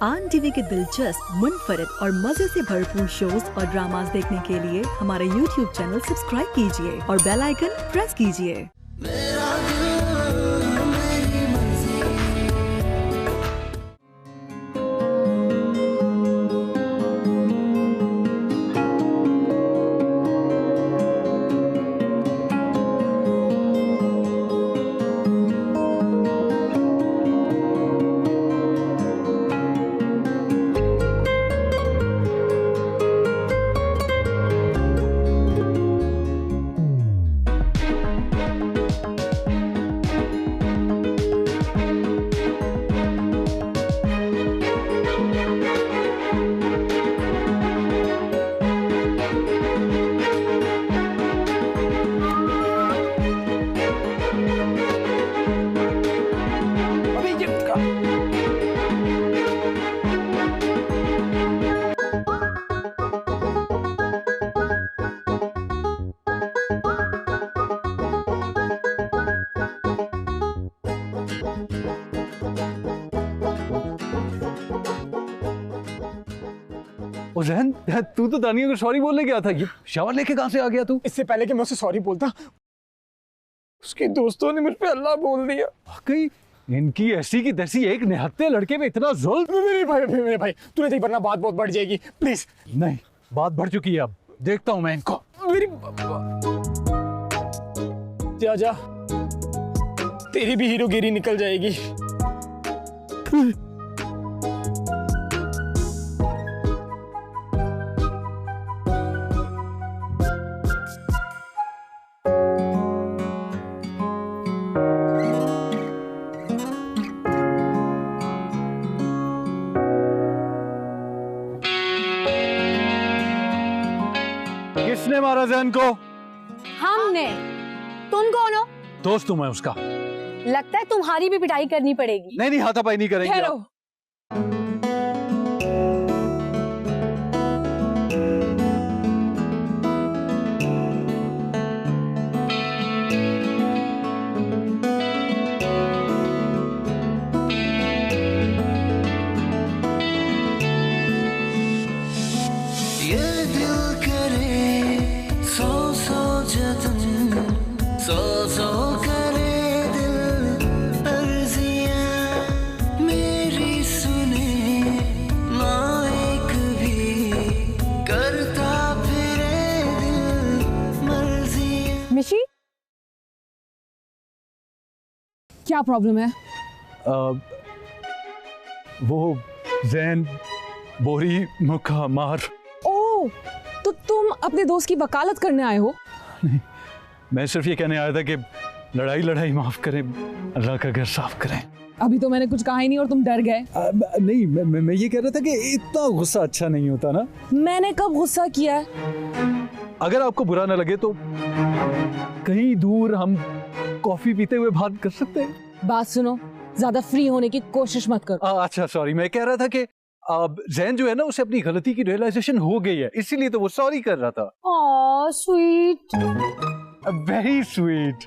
आन टीवी के दिलचस्प, मुनफरिद और मजे से भरपूर शोज और ड्रामास देखने के लिए हमारे YouTube चैनल सब्सक्राइब कीजिए और बेल आइकन प्रेस कीजिए। जहन, तू तो तानिया को सॉरी बोलने गया था, ये शावर लेके कहां से आ गया तू? इससे पहले कि मैं उसे सॉरी बोलता, उसके दोस्तों ने मुझ पे अल्लाह बोल दिया। वाकई इनकी ऐसी की तैसी एक निहत्ते लड़के पे इतना जुल्म। मेरे भाई तूने नहीं, वरना बात बहुत बढ़ जाएगी, प्लीज। नहीं, बात बढ़ चुकी है, अब देखता हूं मैं इनको। मेरी जा जा, तेरी भी हीरोगिरी निकल जाएगी। किसने मारा जहन को? हमने। तुम कौन हो? दोस्त हूं मैं उसका। लगता है तुम्हारी भी पिटाई करनी पड़ेगी। नहीं, हाथापाई नहीं करेंगे। ठहरो। सो करे दिल अर्जियां मेरी सुने ना एक भी करता फिरे दिल मर्जियां। मिशी, क्या प्रॉब्लम है? वो जैन बोरी मुखा मार। ओह, तो तुम अपने दोस्त की वकालत करने आए हो? नहीं, मैं सिर्फ ये कहने आया था कि लड़ाई माफ करें, अल्लाह का घर साफ करें। अभी तो मैंने कुछ कहा ही नहीं और तुम डर गए। नहीं, मैं ये कह रहा था कि इतना गुस्सा अच्छा नहीं होता ना। मैंने कब गुस्सा किया है? अगर आपको बुरा ना लगे तो कहीं दूर हम कॉफी पीते हुए बात कर सकते हैं। बात सुनो, ज्यादा फ्री होने की कोशिश मत करो। अच्छा सॉरी, मैं कह रहा था कि जैन जो है ना, उसे अपनी गलती की रियलाइजेशन हो गई है, इसीलिए तो वो सॉरी कर रहा था। Oh sweet, very sweet.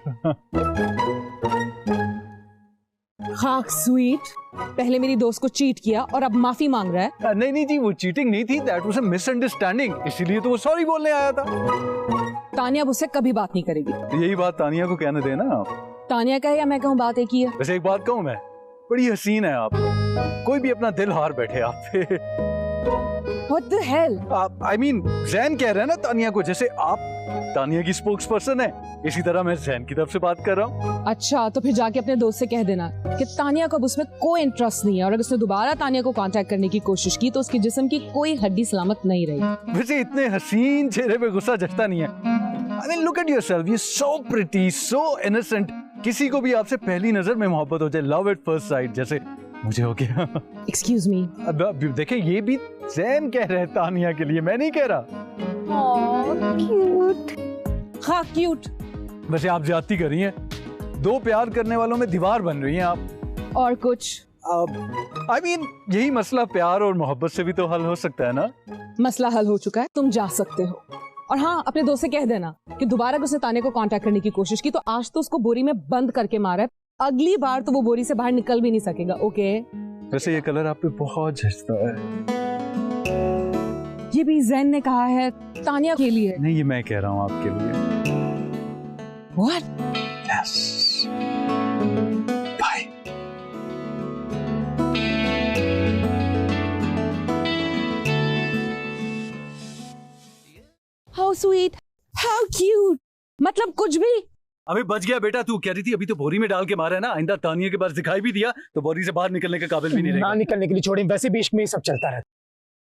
हाँ स्वीट। पहले मेरी दोस्त को चीट किया और अब माफी मांग रहा है। नहीं जी, वो चीटिंग नहीं थी, दैट वाज अ मिसअंडरस्टैंडिंग, इसीलिए तो वो सॉरी बोलने आया था। तानिया अब उससे कभी बात नहीं करेगी। यही बात तानिया को कहने देना आप। तानिया कहे या मैं कहूँ, बात एक ही है। वैसे एक बात कहूँ मैं, बड़ी हसीन है आप, कोई भी अपना दिल हार बैठे आप पे। What the hell? I mean, Jain कह रहे हैं ना तानिया को, जैसे आप तानिया की स्पोक्स पर्सन है, इसी तरह मैं जैन की तरफ से बात कर रहा हूँ। अच्छा, तो फिर जाके अपने दोस्त से कह देना कि तानिया को अब उसमें कोई इंटरेस्ट नहीं है, और अगर उसने दोबारा तानिया को कांटेक्ट करने की कोशिश की तो उसके जिस्म की कोई हड्डी सलामत नहीं रही। वैसे इतने हसीन चेहरे पे गुस्सा जचता नहीं है। I mean, look at yourself, you're so pretty, so innocent. किसी को भी आपसे पहली नजर में मोहब्बत हो जाए, love at first sight, जैसे मुझे हो गया। Excuse me. अब देखिए, ये भी जैन कह रहे हैं तानिया के लिए, मैं नहीं कह रहा। क्यूट। हाँ क्यूट। वैसे आप ज्यादती कर रही हैं, दो प्यार करने वालों में दीवार बन रही हैं आप। और कुछ? I mean, यही मसला प्यार और मोहब्बत से भी तो हल हो सकता है ना। मसला हल हो चुका है, तुम जा सकते हो। और हाँ, अपने दोस्त से कह देना कि दोबारा उसने ताने को कांटेक्ट करने की कोशिश की तो आज तो उसको बोरी में बंद करके मारा है, अगली बार तो वो बोरी से बाहर निकल भी नहीं सकेगा। ओके? वैसे ये कलर आप पे बहुत जचता है। ये भी जैन ने कहा है तानिया के लिए। नहीं, ये मैं कह रहा हूँ आपके लिए। What? Yes. Bye. How sweet, how cute. मतलब कुछ भी। अबे बच गया बेटा, तू कह रही थी अभी तो बोरी में डाल के मारा है ना, आइंदा तानिया के पास दिखाई भी दिया तो बोरी से बाहर निकलने के काबिल भी नहीं ना रहेगा। निकलने के लिए छोड़े, वैसे भी इश्क में ये सब चलता रहता।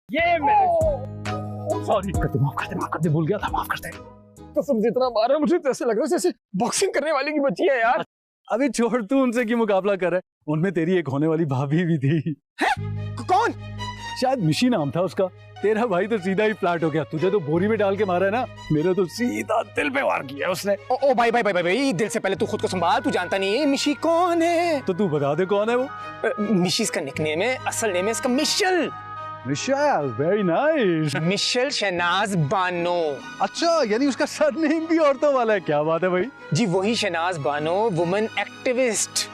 ये मैं सॉरी, माफ कर दे, भूल गया था, माफ कर दे। कसम से इतना मारा मुझे तो ऐसे लग रहा है जैसे बॉक्सिंग करने वाले की बच्ची है यार। अभी छोड़, तू उनसे क्यों मुकाबला कर रहा है? उनमें तेरी एक होने वाली भाभी भी थी। कौन? शायद मिशी नाम था उसका। तेरा भाई तो सीधा ही फ्लैट हो गया, तुझे तो बोरी में डाल के मारा है ना, मेरे तो सीधा दिल पे वार किया उसने। ओ भाई भाई भाई भाई भाई, दिल से पहले तू खुद को संभाल, तू जानता नहीं है मिशी कौन है। तो तू बता दे कौन है वो। मिशी इसका निकनेम है, असल नेम है इसका Michelle. Michelle, very nice. Michelle Shahnaz Bano. अच्छा, यानी उसका सरनेम भी औरतों वाला है, क्या बात है भाई। जी वही शहनाज बानो, वुमेन एक्टिविस्ट।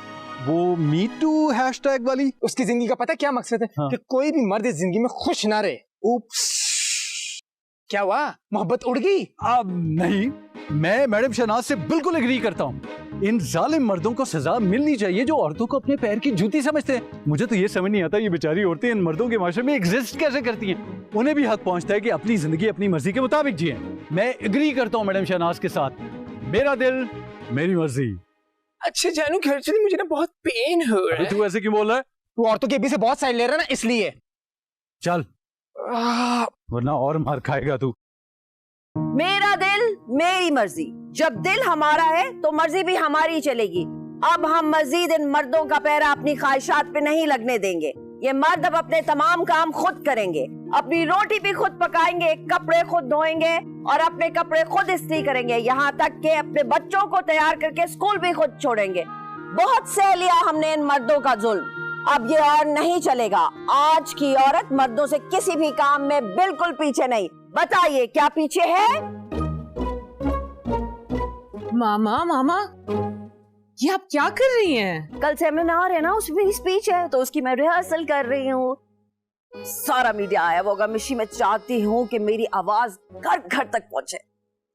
वो मी टू हैशटैग वाली। उसकी जिंदगी का पता है क्या मकसद है? हाँ। कि कोई भी मर्द इस जिंदगी में खुश ना रहे। उप्स, क्या हुआ? मोहब्बत उड़ गई? अब नहीं, मैं मैडम शहनाज से बिल्कुल एग्री करता हूँ। इन जालिम मर्दों को सजा मिलनी चाहिए जो औरतों को अपने पैर की जूती समझते हैं। मुझे तो ये समझ नहीं आता ये बेचारी औरतें इन मर्दों के माशरे में एग्जिस्ट कैसे करती हैं। उन्हें भी हक पहुंचता है कि अपनी जिंदगी अपनी मर्जी के मुताबिक जिए। मैं एग्री करता हूँ मैडम शहनाज के साथ। मेरा दिल मेरी मर्जी। अच्छा जानू, खैर चली, मुझे ना बहुत पेन हो रहा है। तू ऐसे क्यों बोल रहा है? तू औरतों के अभी से बहुत साइड ले रहा है ना, इसलिए। चल, वरना और मार खाएगा तू। मेरा दिल मेरी मर्जी। जब दिल हमारा है तो मर्जी भी हमारी चलेगी। अब हम मजीद इन मर्दों का पैरा अपनी ख्वाहिशात पे नहीं लगने देंगे। ये मर्द अब अपने तमाम काम खुद करेंगे, अपनी रोटी भी खुद पकाएंगे, कपड़े खुद धोएंगे और अपने कपड़े खुद इस्त्री करेंगे, यहाँ तक कि अपने बच्चों को तैयार करके स्कूल भी खुद छोड़ेंगे। बहुत सह लिया हमने इन मर्दों का जुल्म, अब ये और नहीं चलेगा। आज की औरत मर्दों से किसी भी काम में बिल्कुल पीछे नहीं। बताइए क्या पीछे है? मामा मामा, ये आप क्या कर रही हैं? कल सेमिनार है ना, उसमें मेरी स्पीच है तो उसकी मैं रिहर्सल कर रही हूँ। सारा मीडिया आया होगा मिशी, मैं चाहती हूँ कि मेरी आवाज घर घर तक पहुंचे।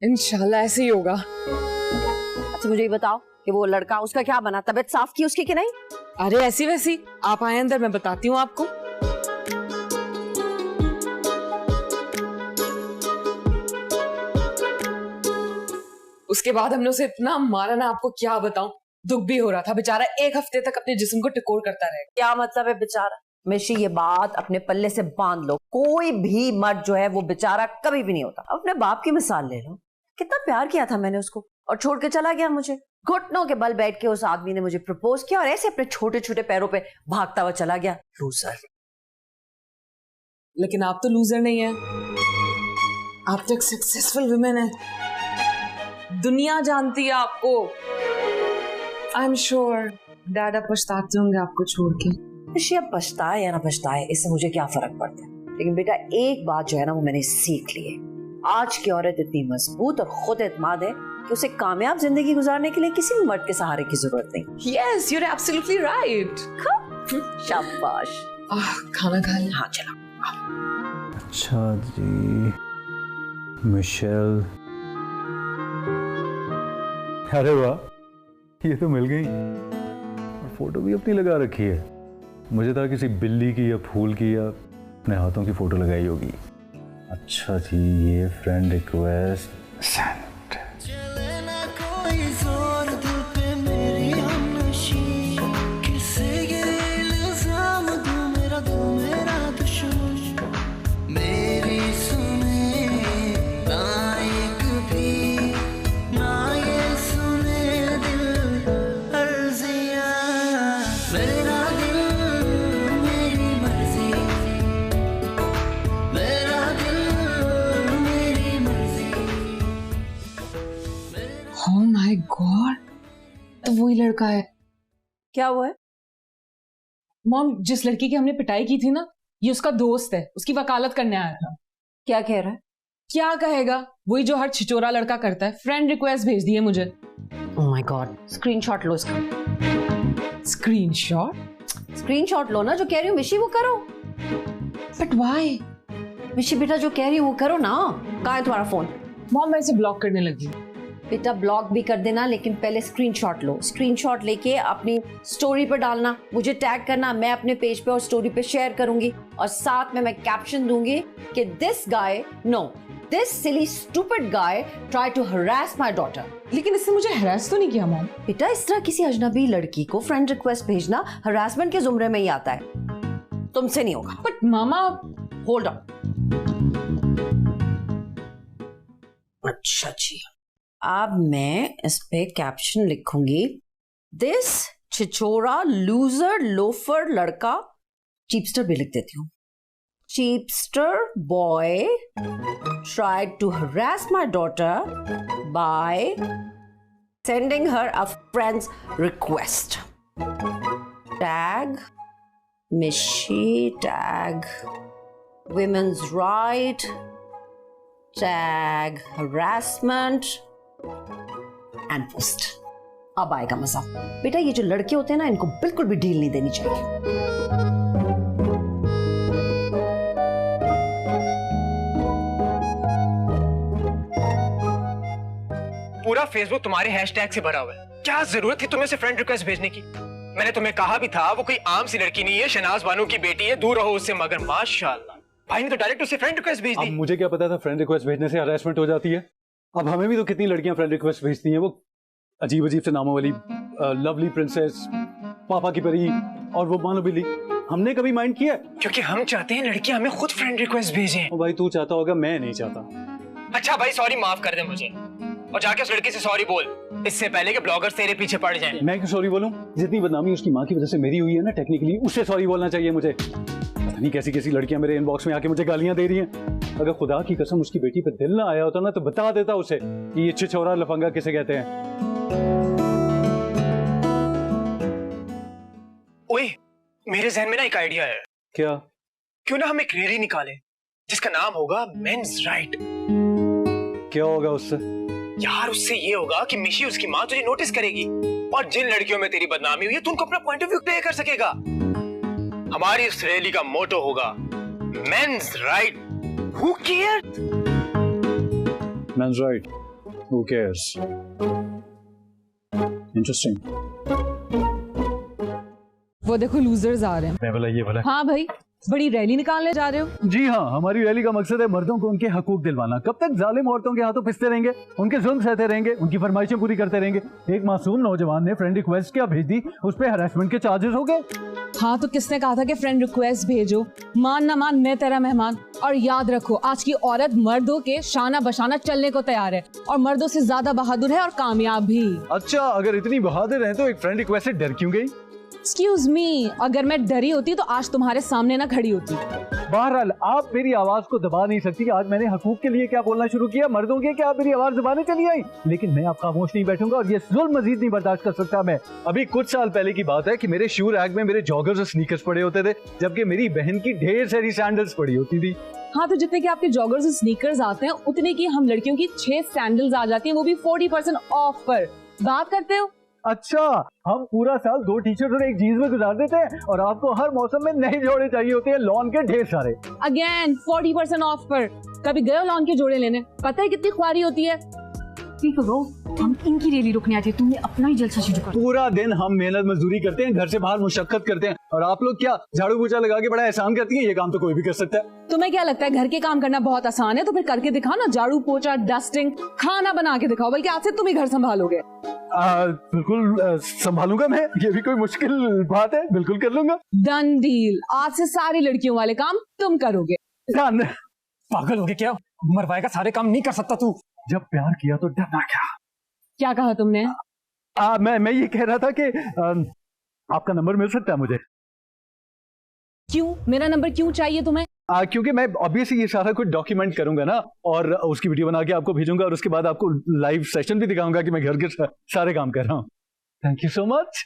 इंशाल्लाह ऐसे ही होगा। अच्छा मुझे ये बताओ कि वो लड़का, उसका क्या बना? तबीयत साफ की उसकी कि नहीं? अरे ऐसी वैसी, आप आए अंदर, मैं बताती हूँ आपको। उसके बाद हमने उसे इतना मारा ना, आपको क्या बताऊं। दुख भी हो रहा था, बेचारा 1 हफ्ते तक अपने जिस्म को टिकोर करता रहेगा। क्या मतलब है बेचारा? मिशी ये बात अपने पल्ले से बांध लो, कोई भी मर्द जो है वो बेचारा कभी भी नहीं होता। अपने बाप की मिसाल ले लो, कितना प्यार किया था मैंने उसको और छोड़ के चला गया मुझे। घुटनों के बल बैठ के उस आदमी ने मुझे प्रपोज किया और ऐसे अपने छोटे छोटे पैरों पे भागता हुआ चला गया। लूजर। लेकिन आप तो लूजर नहीं है, आप तो एक सक्सेसफुल वुमेन है, दुनिया जानती है आपको। आई एम श्योर डैड अब पछताते होंगे आपको छोड़ के। मिशी अब पछताए या ना पछताए, इससे मुझे क्या फर्क पड़ता है। लेकिन बेटा एक बात जो है ना वो मैंने सीख ली है, आज की औरत इतनी मजबूत और खुद एतमाद है कि उसे कामयाब जिंदगी गुजारने के लिए किसी भी मर्द के सहारे की जरूरत नहीं। Yes, you are absolutely right. शाबाश। खाना खा लें? हाँ चलो। अच्छा जी, मिशेल, अरे वाह, ये तो मिल गई। और फोटो भी अपनी लगा रखी है। मुझे था किसी बिल्ली की या फूल की या अपने हाथों की फोटो लगाई होगी। अच्छा जी, ये फ्रेंड रिक्वेस्ट सेंड। चले ना कोई जोर दिल पे मेरी हमनशी, किसे ये इल्जाम दूं मेरा दुश्मन। मेरी सुने ना एक भी, ना ये सुने दिल अर्जियां। मेरा दिल मेरी मर्जी, मेरा दिल मेरी मर्जी। ओह माय गॉड, तो वही लड़का है। क्या हुआ है? मॉम, जिस लड़की की हमने पिटाई की थी ना, ये उसका दोस्त है, उसकी वकालत करने आया था। क्या कह रहा है? क्या कहेगा, वही जो हर छिचोरा लड़का करता है। फ्रेंड रिक्वेस्ट भेज दी है मुझे। ओह माय गॉड, स्क्रीनशॉट लो इसका। स्क्रीनशॉट? स्क्रीनशॉट लो ना, जो कह रही हूँ मिशी वो करो। But why? मिशी बेटा जो कह रही हूँ वो करो ना। कहाँ है तुम्हारा फोन? मॉम मैं इसे ब्लॉक करने लगी। बेटा ब्लॉक भी कर देना, लेकिन पहले स्क्रीनशॉट लो। स्क्रीनशॉट लेके अपनी स्टोरी पर डालना, मुझे टैग करना, मैं अपने पेज पे और स्टोरी पे शेयर करूंगी, और साथ में मैं कैप्शन दूंगी कि this silly stupid guy try to harass my daughter. लेकिन इससे मुझे हरास तो नहीं किया मॉम। बेटा इस तरह किसी अजनबी लड़की को फ्रेंड रिक्वेस्ट भेजना हरासमेंट के जुमरे में ही आता है, तुमसे नहीं होगा। But mama hold on. अच्छा जी, अब मैं इस पे कैप्शन लिखूंगी, दिस छिछोरा लूजर लोफर लड़का, चीपस्टर भी लिख देती हूँ, चीपस्टर boy tried to harass my daughter by sending her a friend's request. Tag Mishi, tag women's right, tag harassment and post. अब आएगा मजा। बेटा ये जो लड़के होते हैं ना, इनको बिल्कुल भी डील नहीं देनी चाहिए। पूरा फेसबुक तुम्हारे हैशटैग से भरा हुआ है, क्या जरूरत थी तुम्हें उसे फ्रेंड रिक्वेस्ट भेजने की? मैंने तुम्हें कहा भी था वो कोई आम सी लड़की नहीं है, शहनाज बानो की बेटी है, दूर रहो उससे। मगर माशाल्लाह भाई ने तो डायरेक्ट उसे फ्रेंड रिक्वेस्ट भेज दी। अब मुझे क्या पता था फ्रेंड रिक्वेस्ट भेजने से हरासमेंट हो जाती है। अब हमें भी तो कितनी लड़कियां फ्रेंड रिक्वेस्ट भेजती हैं, वो अजीब अजीब से नामों वाली, लवली प्रिंसेस, पापा की परी और वो मानो बिल्ली। हमने कभी माइंड किया? क्योंकि हम चाहते हैं लड़कियां हमें खुद फ्रेंड रिक्वेस्ट भेजें। भाई तू चाहता होगा, मैं नहीं चाहता। अच्छा भाई सॉरी, माफ कर दे मुझे, और जाके उस लड़की से सॉरी बोल, इससे पहले कि ब्लॉगर्स तेरे पीछे पड़ जाएं। मैं क्यों सॉरी बोलूं? जितनी बदनामी उसकी माँ की वजह से मेरी हुई है ना, टेक्निकली उससे सॉरी बोलना चाहिए मुझे। पता नहीं कैसी कैसी लड़कियां मेरे इनबॉक्स में आके मुझे गालियां दे रही हैं। अगर खुदा की कसम उसकी बेटी पे दिल ना आया होता ना, तो बता देता उसे कि ये छिछोरा लफंगा किसे कहते हैं। ओए मेरे जहन में ना एक आइडिया है। क्या? क्यों ना हम एक रैली निकालें जिसका नाम होगा मेंस राइट। क्या होगा उससे? यार उससे ये होगा कि मिशी उसकी माँ तुझे नोटिस करेगी, और जिन लड़कियों में तेरी बदनामी हुई है, तू उनको अपना पॉइंट ऑफ व्यू क्लियर कर सकेगा। हमारी इस रैली का मोटो होगा men's right, who cares? Men's right, who cares? Interesting. वो देखो लूजर्स आ रहे हैं। मैं बोला ये बोला। हाँ भाई, बड़ी रैली निकालने जा रहे हो? जी हाँ, हमारी रैली का मकसद है मर्दों को उनके हकूक दिलवाना। कब तक जालिम औरतों के हाथों पिसते रहेंगे, उनके जुल्म सहते रहेंगे, उनकी फरमाइशें पूरी करते रहेंगे? एक मासूम नौजवान ने फ्रेंड रिक्वेस्ट क्या भेज दी, उस पर हरासमेंट के चार्जेस हो गए। हाँ तो किसने कहा था कि फ्रेंड रिक्वेस्ट भेजो? मान ना मान मैं तेरा मेहमान। और याद रखो, आज की औरत मर्दों के शाना बशाना चलने को तैयार है, और मर्दों से ज्यादा बहादुर है और कामयाब भी। अच्छा, अगर इतनी बहादुर है तो एक फ्रेंड रिक्वेस्ट से डर क्यों गई? एक्सक्यूज मी, अगर मैं डरी होती तो आज तुम्हारे सामने ना खड़ी होती। बहरहाल आप मेरी आवाज को दबा नहीं सकती। आज मैंने हकूक के लिए क्या बोलना शुरू किया, मर्दों के, क्या आप मेरी आवाज दबाने चली आई? लेकिन मैं आप खामोश नहीं बैठूंगा, और ये जुल्म मजीद नहीं बर्दाश्त कर सकता मैं। अभी कुछ साल पहले की बात है कि मेरे शू रैक में मेरे जॉगर्स और स्नीकर्स पड़े होते थे, जबकि मेरी बहन की ढेर सारी सैंडल्स पड़ी होती थी। हाँ तो जितने के आपके जॉगर्स और स्नीकर्स आते हैं, उतने की हम लड़कियों की 6 सैंडल्स आ जाती हैं, वो भी 40% ऑफ पर। बात करते हो? अच्छा, हम पूरा साल 2 टी-शर्ट और एक जीन्स में गुजार देते हैं, और आपको हर मौसम में नए जोड़े चाहिए होते हैं, लॉन के ढेर सारे। अगेन 40% ऑफ पर। कभी गए हो लॉन के जोड़े लेने? पता है कितनी ख्वारी होती है? ठीक है, हम इनकी रैली रोकने आते हैं, तुमने अपना ही जलसा शुरू कर। पूरा दिन हम मेहनत मजदूरी करते हैं, घर से बाहर मुशक्कत करते हैं, और आप लोग क्या झाड़ू पोछा लगा के बड़ा एहसान करती हैं? ये काम तो कोई भी कर सकता है। तुम्हें क्या लगता है घर के काम करना बहुत आसान है? तो फिर करके दिखाओ ना, झाड़ू पोछा, डस्टिंग, खाना बना के दिखाओ। बल्कि आज से तुम ही घर संभालोगे। बिल्कुल संभालूंगा मैं, ये भी कोई मुश्किल बात है, बिल्कुल कर लूंगा। डन डील, आज से सारी लड़कियों वाले काम तुम करोगे। पागल हो गया क्या? मरवाएगा, सारे काम नहीं कर सकता तू। जब प्यार किया तो डरना क्या? क्या कहा तुमने? मैं ये कह रहा था कि आपका नंबर मिल सकता है मुझे? क्यों? मेरा नंबर क्यों चाहिए तुम्हें? क्योंकि मैं ऑब्वियसली ये सारा कुछ डॉक्यूमेंट करूंगा ना, और उसकी वीडियो बना के आपको भेजूंगा, और उसके बाद आपको लाइव सेशन भी दिखाऊंगा कि मैं घर के सारे काम कर रहा हूँ। Thank you so much.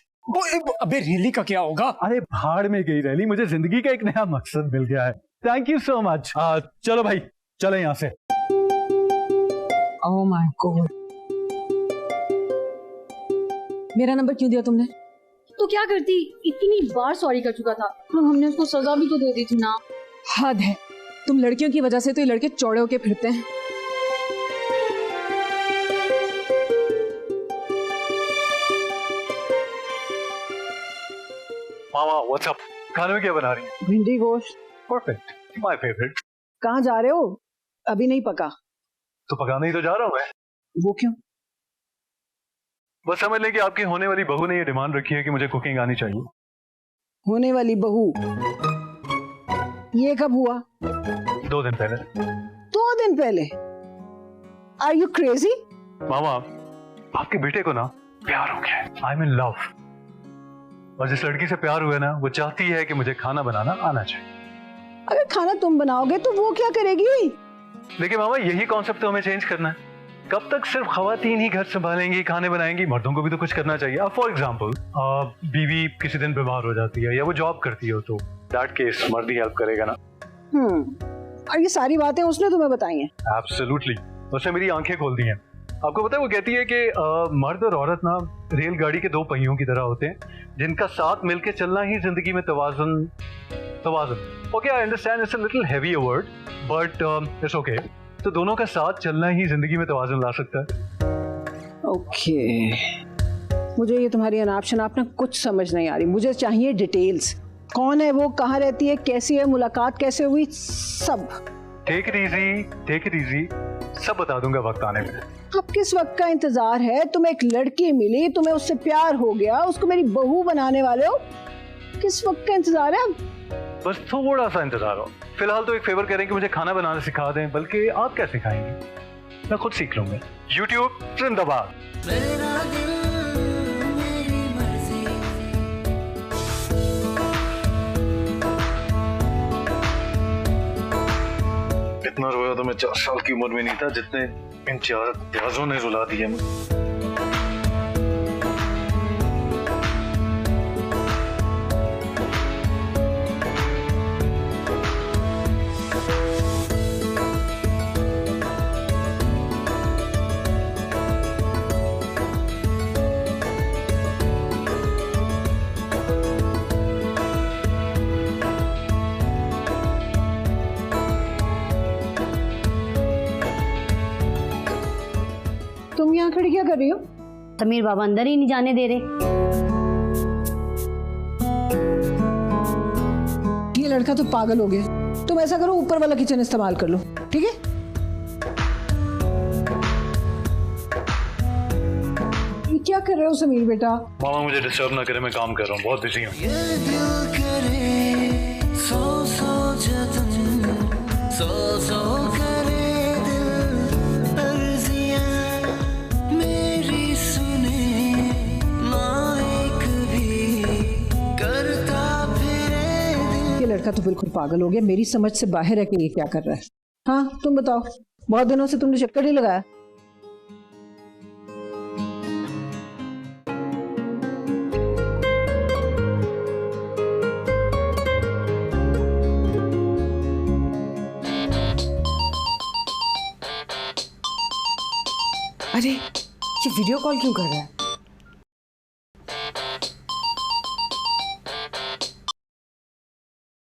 अबे रैली का क्या होगा? अरे भाड़ में गई रैली, मुझे जिंदगी का एक नया मकसद मिल गया है। Thank you so much. चलो भाई, चलो यहाँ से। ओह माय गॉड, मेरा नंबर क्यों दिया तुमने? तो क्या करती, इतनी बार सॉरी कर चुका था, तो हमने उसको सजा भी तो दे दी थी ना। हद है, तुम लड़कियों की वजह से तो ये लड़के चौड़े होके फिरते हैं। मामा व्हाट्स अप, खाने में क्या बना रही है? भिंडी गोश्त। Perfect, my favourite. कहाँ जा रहे हो? अभी नहीं पका। तो पकाने ही तो जा रहा हूँ मैं। वो क्यों? बस समझ लें कि आपकी होने वाली बहू ने ये डिमांड रखी है कि मुझे कुकिंग आनी चाहिए। होने वाली बहू? ये कब हुआ? 2 दिन पहले। 2 दिन पहले? Are you crazy? मामा, आपके बेटे को ना प्यार हो गया, आई एम इन लव। और जिस लड़की से प्यार हुआ ना, वो चाहती है कि मुझे खाना बनाना आना चाहिए। अगर खाना तुम बनाओगे तो वो क्या करेगी? देखिए मामा, यही कॉन्सेप्ट तो हमें चेंज करना है। कब तक सिर्फ खवातीन ही घर संभालेंगी, खाने बनाएंगी? मर्दों को भी तो कुछ करना चाहिए। अब फॉर एग्जाम्पल बीवी किसी दिन बीमार हो जाती है या वो जॉब करती हो, तो दैट केस मर्द ही हेल्प करेगा ना। और ये सारी बातें उसने तुम्हें बताई हैं? एब्सोल्युटली, उसने मेरी आंखें खोल दी हैं। आपको पता है, वो कहती है कि मर्द और औरत ना रेलगाड़ी के 2 पहियों की तरह होते हैं, जिनका साथ मिलके चलना ही जिंदगी में तवाज़ुन। Okay, I understand it's a little heavy a word, but it's okay. तो दोनों का साथ चलना ही जिंदगी में तवाज़ुन ला सकता है। ओके, मुझे ये तुम्हारी अनाप शनाप ना कुछ समझ नहीं आ रही। मुझे चाहिए डिटेल्स। कौन है वो, कहाँ रहती है, कैसी है, मुलाकात कैसे हुई, सब। टेक इट इजी, सब बता दूंगा वक्त आने में। अब किस वक्त का इंतजार है? तुम्हें एक लड़की मिली, तुम्हें उससे प्यार हो गया, उसको मेरी बहू बनाने वाले हो। किस वक्त का इंतजार है अब? बस थोड़ा सा इंतजार हो। फिलहाल तो एक फेवर करें कि मुझे खाना बनाना सिखा दें, बल्कि आप क्या सिखाएंगे? मैं खुद सीख लूंगा। यूट्यूब जिंदाबाद। मेरा दिल मेरी मर्जी। इतना रोया तो मैं 4 साल की उम्र में नहीं था, जितने इन 4 प्याजों ने रुला दिया मुझे। तुम यहाँ खड़ी क्या कर रही हो? समीर बाबा अंदर ही नहीं जाने दे रहे। ये लड़का तो पागल हो गया। तुम ऐसा करो, ऊपर वाला किचन इस्तेमाल कर लो, ठीक है? ये क्या कर रहे हो समीर बेटा? मामा मुझे डिस्टर्ब ना करे, मैं काम कर रहा हूँ, बहुत बिजी हूँ। ये दिल करे सौ सौ जतन, सौ करे दिल अर्जियां मेरी सुने ना एक भी करता फिरे दिल। ये लड़का तो बिल्कुल पागल हो गया, मेरी समझ से बाहर है कि ये क्या कर रहा है। हाँ तुम बताओ, बहुत दिनों से तुमने चक्कर नहीं लगाया? अरे ये वीडियो कॉल क्यों कर रहा है?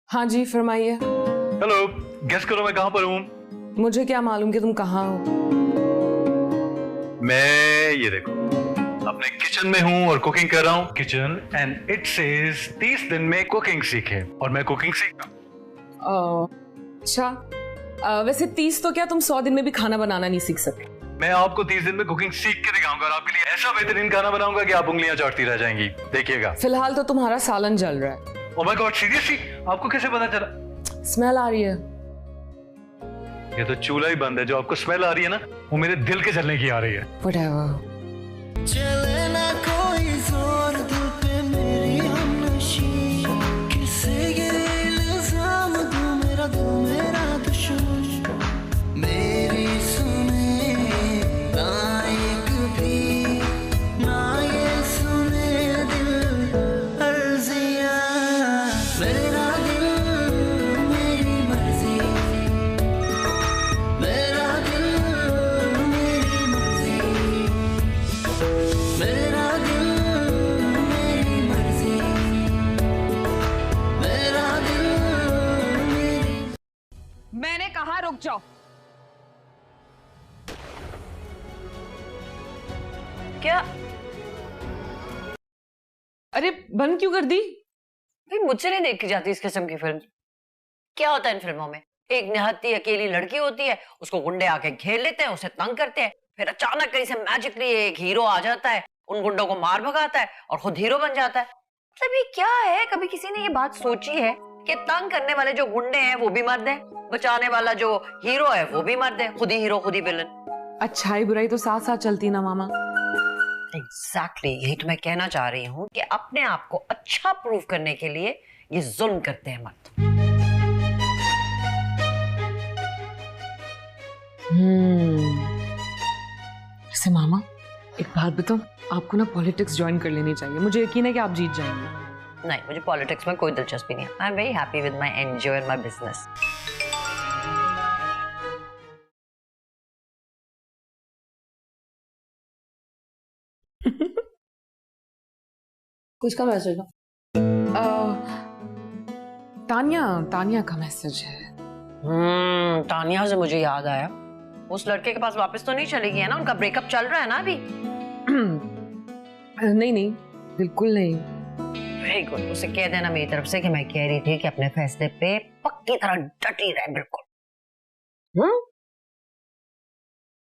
हाँ जी फरमाइए। हेलो, गेस करो मैं कहाँ पर हूँ? मुझे क्या मालूम कि तुम कहाँ हो। मैं ये देखो अपने किचन में हूँ और कुकिंग कर रहा हूँ। किचन एंड इट सेज 30 दिन में कुकिंग सीखे, और मैं कुकिंग सीख रहा हूँ। अच्छा, वैसे 30 तो क्या, तुम 100 दिन में भी खाना बनाना नहीं सीख सकते। मैं आपको 30 दिन में कुकिंग सीख के दिखाऊंगा और आपके लिए ऐसा बेहतरीन खाना बनाऊंगा कि आप उंगलियां चाटती रह जाएंगी। देखिएगा। फिलहाल तो तुम्हारा सालन जल रहा है। ओह माय गॉड, सीरियसली? आपको कैसे पता चला? स्मेल आ रही है। ये तो चूल्हा ही बंद है। जो आपको स्मेल आ रही है ना, वो मेरे दिल के जलने की आ रही है। व्हाटएवर। चले ना कोई जोर दिल पे मेरी हमनशी, किसे ये इल्जाम दूं, मेरा दिल मेरा दुश्मन मेरी सुने ना एक भी, ना ये सुने दिल अर्जियां। मेरा दिल मेरी मर्जी, मेरा दिल मेरी मर्जी। मैंने कहा रुक जाओ। क्या? अरे बंद क्यों कर दी? भाई मुझसे नहीं देखी जाती इस किस्म की फिल्म। क्या होता है इन फिल्मों में? एक निहत्ती अकेली लड़की होती है, उसको गुंडे आके घेर लेते हैं, उसे तंग करते हैं, फिर अचानक कहीं से मैजिकली एक हीरो आ जाता है, उन गुंडों को मार भगाता है और खुद हीरो बन जाता है। मतलब ये क्या है? कभी किसी ने ये बात सोची है कि तंग करने वाले जो गुंडे हैं वो भी मर्द है, बचाने वाला जो हीरो है वो भी मर्द है, खुद ही हीरो खुद ही विलन। अच्छाई बुराई तो साथ साथ चलती ना मामा। एग्जैक्टली यही तो मैं कहना चाह रही हूँ कि अपने आप को अच्छा प्रूव करने के लिए ये जुल्म करते हैं मर्द। वैसे मामा एक बात बताओ, आपको ना पॉलिटिक्स ज्वाइन कर लेनी चाहिए। मुझे यकीन है कि आप जीत जाएंगे। नहीं, मुझे पॉलिटिक्स में कोई दिलचस्पी नहीं है। I am very happy with my NGO and my business. किसका मैसेज है? तानिया का मैसेज है। तानिया से मुझे याद आया, उस लड़के के पास वापस तो नहीं चलेगी है ना? उनका ब्रेकअप चल रहा है ना अभी? नहीं बिल्कुल नहीं। Very good. उसे कह देना मेरी तरफ से कि मैं कह रही थी कि अपने फैसले पे पक्की तरह डटी रहे। बिल्कुल।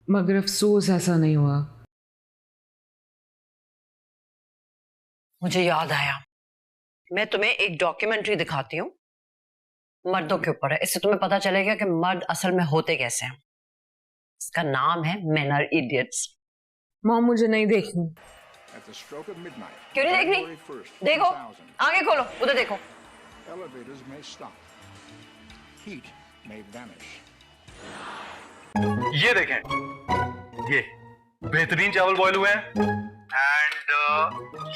मगर अफसोस ऐसा नहीं हुआ। मुझे याद आया, मैं तुम्हें एक डॉक्यूमेंट्री दिखाती हूँ, मर्दों के ऊपर है। इससे तुम्हें पता चलेगा कि मर्द असल में होते कैसे हैं। इसका नाम है मेन आर इडियट्स। मॉम मुझे नहीं देखनी। क्यों नहीं देखनी? देखो, आगे खोलो, उधर देखो। ये देखें, ये बेहतरीन चावल बॉयल हुए हैं एंड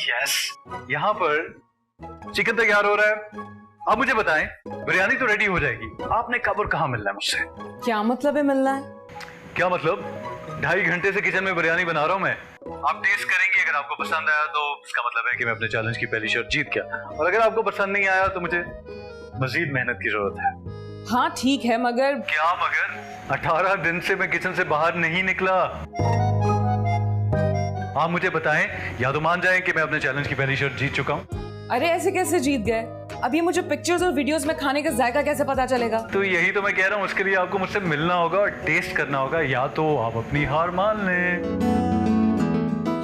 यस, यहाँ पर चिकन तैयार हो रहा है। अब मुझे बताएं, बिरयानी तो रेडी हो जाएगी, आपने कब और कहाँ मिलना है मुझसे? क्या मतलब है मिलना है? क्या मतलब? 2.5 घंटे से किचन में बिरयानी बना रहा हूँ मैं। आप टेस्ट करेंगे, अगर आपको पसंद आया तो इसका मतलब है कि मैं अपने चैलेंज की पहली शर्त जीत गया, और अगर आपको पसंद नहीं आया तो मुझे मजीद मेहनत की जरूरत है। हाँ ठीक है, मगर क्या मगर? 18 दिन से मैं किचन से बाहर नहीं निकला। आप मुझे बताएं, या तो मान जाएं कि मैं अपने चैलेंज की पहली शर्त जीत चुका हूँ। अरे ऐसे कैसे जीत गए? अभी मुझे पिक्चर्स और वीडियोस में खाने का जायका कैसे पता चलेगा? तो यही तो मैं कह रहा हूँ, उसके लिए आपको मुझसे मिलना होगा और टेस्ट करना होगा, या तो आप अपनी हार मान लें।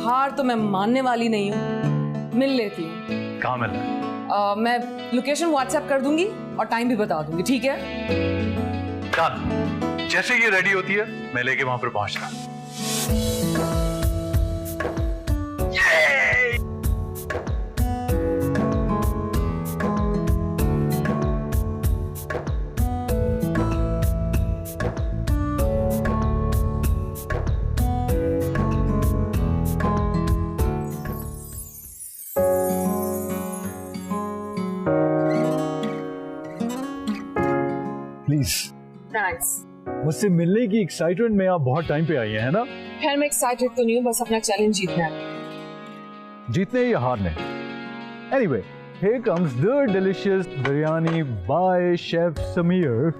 हार तो मैं मानने वाली नहीं हूँ, मिल लेती हूँ। कहाँ मिलना है? मैं लोकेशन व्हाट्सएप कर दूंगी और टाइम भी बता दूंगी, ठीक है? डन। जैसे ये रेडी होती है मैं लेके वहां पर पहुंचता हूँ। Please thanks. मुझसे मिलने की एक्साइटमेंट में आप बहुत टाइम पे आई हैं, है ना? खैर मैं एक्साइटेड तो नहीं हूँ, बस अपना चैलेंज जीतना है। जीतने या हारने? Anyway, here comes the delicious biryani by Chef Samir.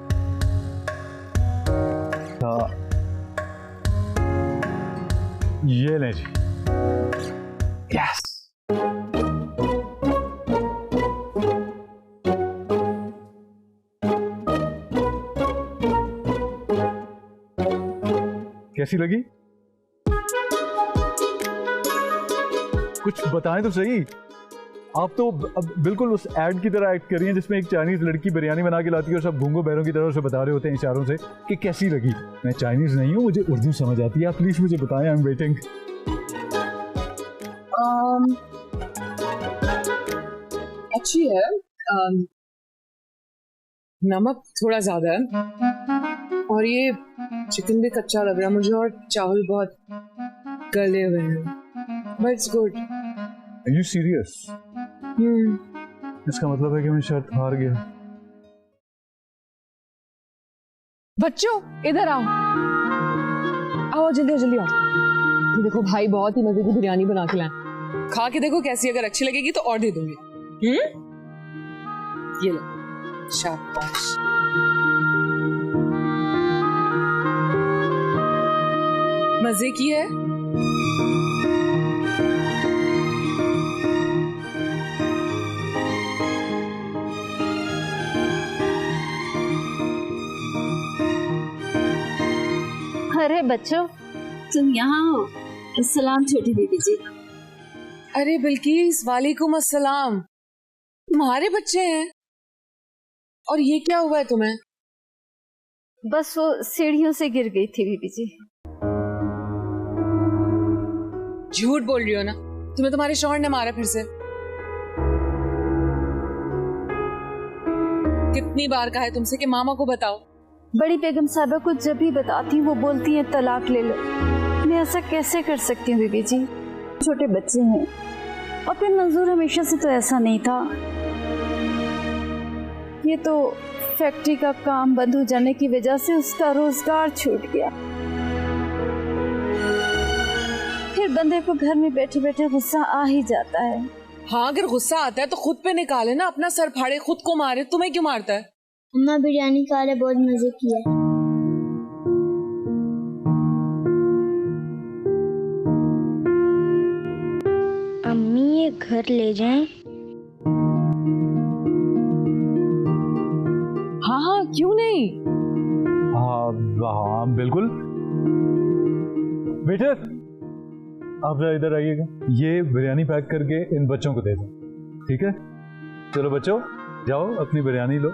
ये ले जी। Yes. कैसी लगी? कुछ बताएं तो सही। आप तो अब बिल्कुल उस एड की तरह एक्ट कर रही हैं जिसमें एक चाइनीज लड़की बिरयानी बना के लाती है और सब गूंगो बैरों की तरह उसे बता रहे होते हैं इशारों से कि कैसी लगी। मैं चाइनीज नहीं हूँ, मुझे उर्दू समझ आती है। आप प्लीज मुझे बताएं, आई एम वेटिंग। अच्छी है, नमक थोड़ा ज्यादा है और ये चिकन भी कच्चा लग रहा है मुझे और चावल बहुत गले हुए हैं, but it's good. Are you serious? इसका मतलब है कि मैं शर्त हार गया। बच्चों इधर आओ, आओ जल्दी जल्दी आओ। ये देखो भाई बहुत ही मजे की बिरयानी बना के लाए, खा के देखो कैसी, अगर अच्छी लगेगी तो और दे दूंगी। ये लो, शाबाश। मजे की है? अरे बच्चों, तुम यहाँ हो? अस्सलाम छोटी दीदी जी। अरे बिल्किस, वालेकुम अस्सलाम। तुम्हारे बच्चे हैं? और ये क्या हुआ है तुम्हें? बस वो सीढ़ियों से गिर गई थी बीबी जी। झूठ बोल रही हो ना? तुम्हें तुम्हारे शौहर ने मारा फिर से? कितनी बार कहा है तुमसे कि मामा को बताओ? बड़ी बेगम साहबा को जब भी बताती हूँ वो बोलती हैं तलाक ले लो। मैं ऐसा कैसे कर सकती हूँ बीबी जी? छोटे बच्चे हैं और फिर मंजूर हमेशा से तो ऐसा नहीं था। ये तो फैक्ट्री का काम बंद हो जाने की वजह से उसका रोजगार छूट गया। फिर बंदे को घर में बैठे बैठे गुस्सा आ ही जाता है। हाँ, अगर गुस्सा आता है तो खुद पे निकाले ना, अपना सर फाड़े, खुद को मारे। तुम्हें क्यों मारता है? अम्मा बिरयानी खा रहे, बहुत मजे की है। अम्मी ये घर ले जाएं? हाँ हाँ, क्यों नहीं? हाँ बिल्कुल। वेटर, आप जरा इधर आइएगा। ये बिरयानी पैक करके इन बच्चों को दे दो, ठीक है? चलो बच्चों, जाओ अपनी बिरयानी लो।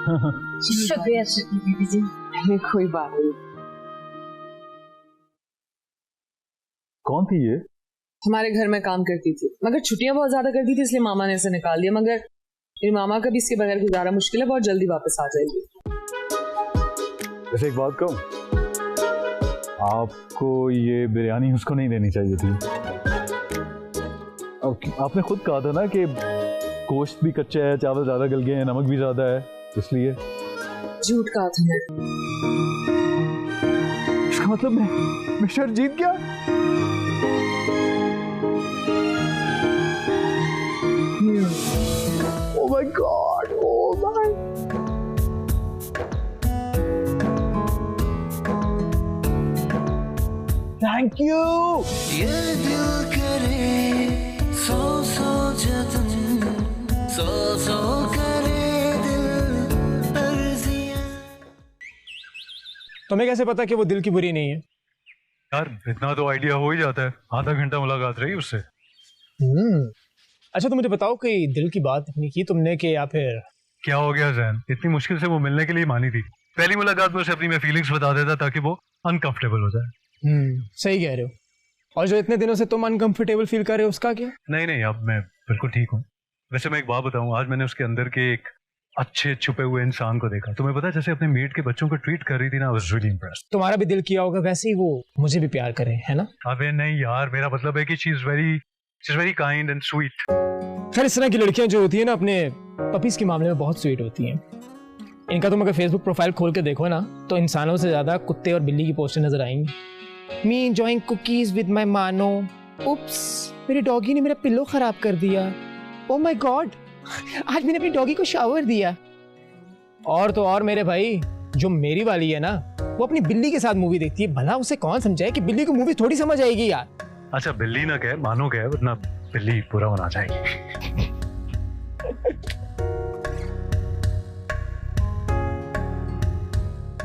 शुक्रिया दीदी जी। कोई बात नहीं। कौन थी ये? हमारे घर में काम करती थी, मगर छुट्टियां बहुत ज्यादा करती थी, इसलिए मामा ने इसे निकाल दिया। मगर मेरे मामा का भी इसके बगैर गुजारा मुश्किल है, बहुत जल्दी वापस आ जाएगी। वैसे एक बात कहूं, आपको ये बिरयानी उसको नहीं देनी चाहिए थी। आपने खुद कहा था ना कि गोश्त भी कच्चा है, चावल ज्यादा गल गए हैं, नमक भी ज्यादा है, इसलिए। झूठ कहा था मैं। इसका मतलब मैं शर्त जीत गया। Oh my God! Oh my! Thank you. ये दिल करे सौ सौ जतन, सौ सौ करे दिल अर्जियां। तुम्हें कैसे पता कि वो दिल की बुरी नहीं है? यार इतना तो आइडिया हो ही जाता है, आधा घंटा मुलाकात रही उससे। अच्छा तो मुझे बताओ कि दिल की बात नहीं की तुमने कि या फिर क्या हो गया जैन? इतनी मुश्किल से वो मिलने के लिए मानी थी। पहली मुलाकात में उसे अपनी मैं फीलिंग्स बता देता ताकि वो अनकंफर्टेबल हो जाए। सही कह रहे हो। और जो इतने दिनों से तुम अनकंफर्टेबल फील कर रहे हो उसका क्या? नहीं, अब मैं बिल्कुल ठीक हूँ। वैसे मैं एक बात बताऊँ, आज मैंने उसके अंदर के एक अच्छे छुपे हुए इंसान को देखा। तुम्हें पता है जैसे अपने मेट के बच्चों को ट्रीट कर रही थी ना, आई वाज रियली इम्प्रेस्ड। तुम्हारा भी दिल किया होगा वैसे ही वो मुझे भी प्यार करे, है ना? अबे नहीं यार, मेरा मतलब है कि she is very kind and sweet. खैर इस तरह की लड़कियां जो होती है ना अपने पपीज के मामले में बहुत स्वीट होती हैं। इनका तुम अगर फेसबुक प्रोफाइल खोल के देखो ना तो इंसानों से ज्यादा कुत्ते और बिल्ली की पोस्टें नजर आएंगी। मी एंजॉयिंग कुकीज विद माय मानो। उप्स, मेरे डॉगी ने मेरा पिल्लो खराब कर दिया। ओह माय गॉड, आज मैंने अपनी डॉगी को शावर दिया। और तो और मेरे भाई, जो मेरी वाली है ना वो अपनी बिल्ली के साथ मूवी देखती है। भला उसे कौन समझाए कि बिल्ली को मूवी थोड़ी समझ आएगी यार। अच्छा बिल्ली ना कहे, मानो कहे, वरना बिल्ली पूरा होना चाहिए।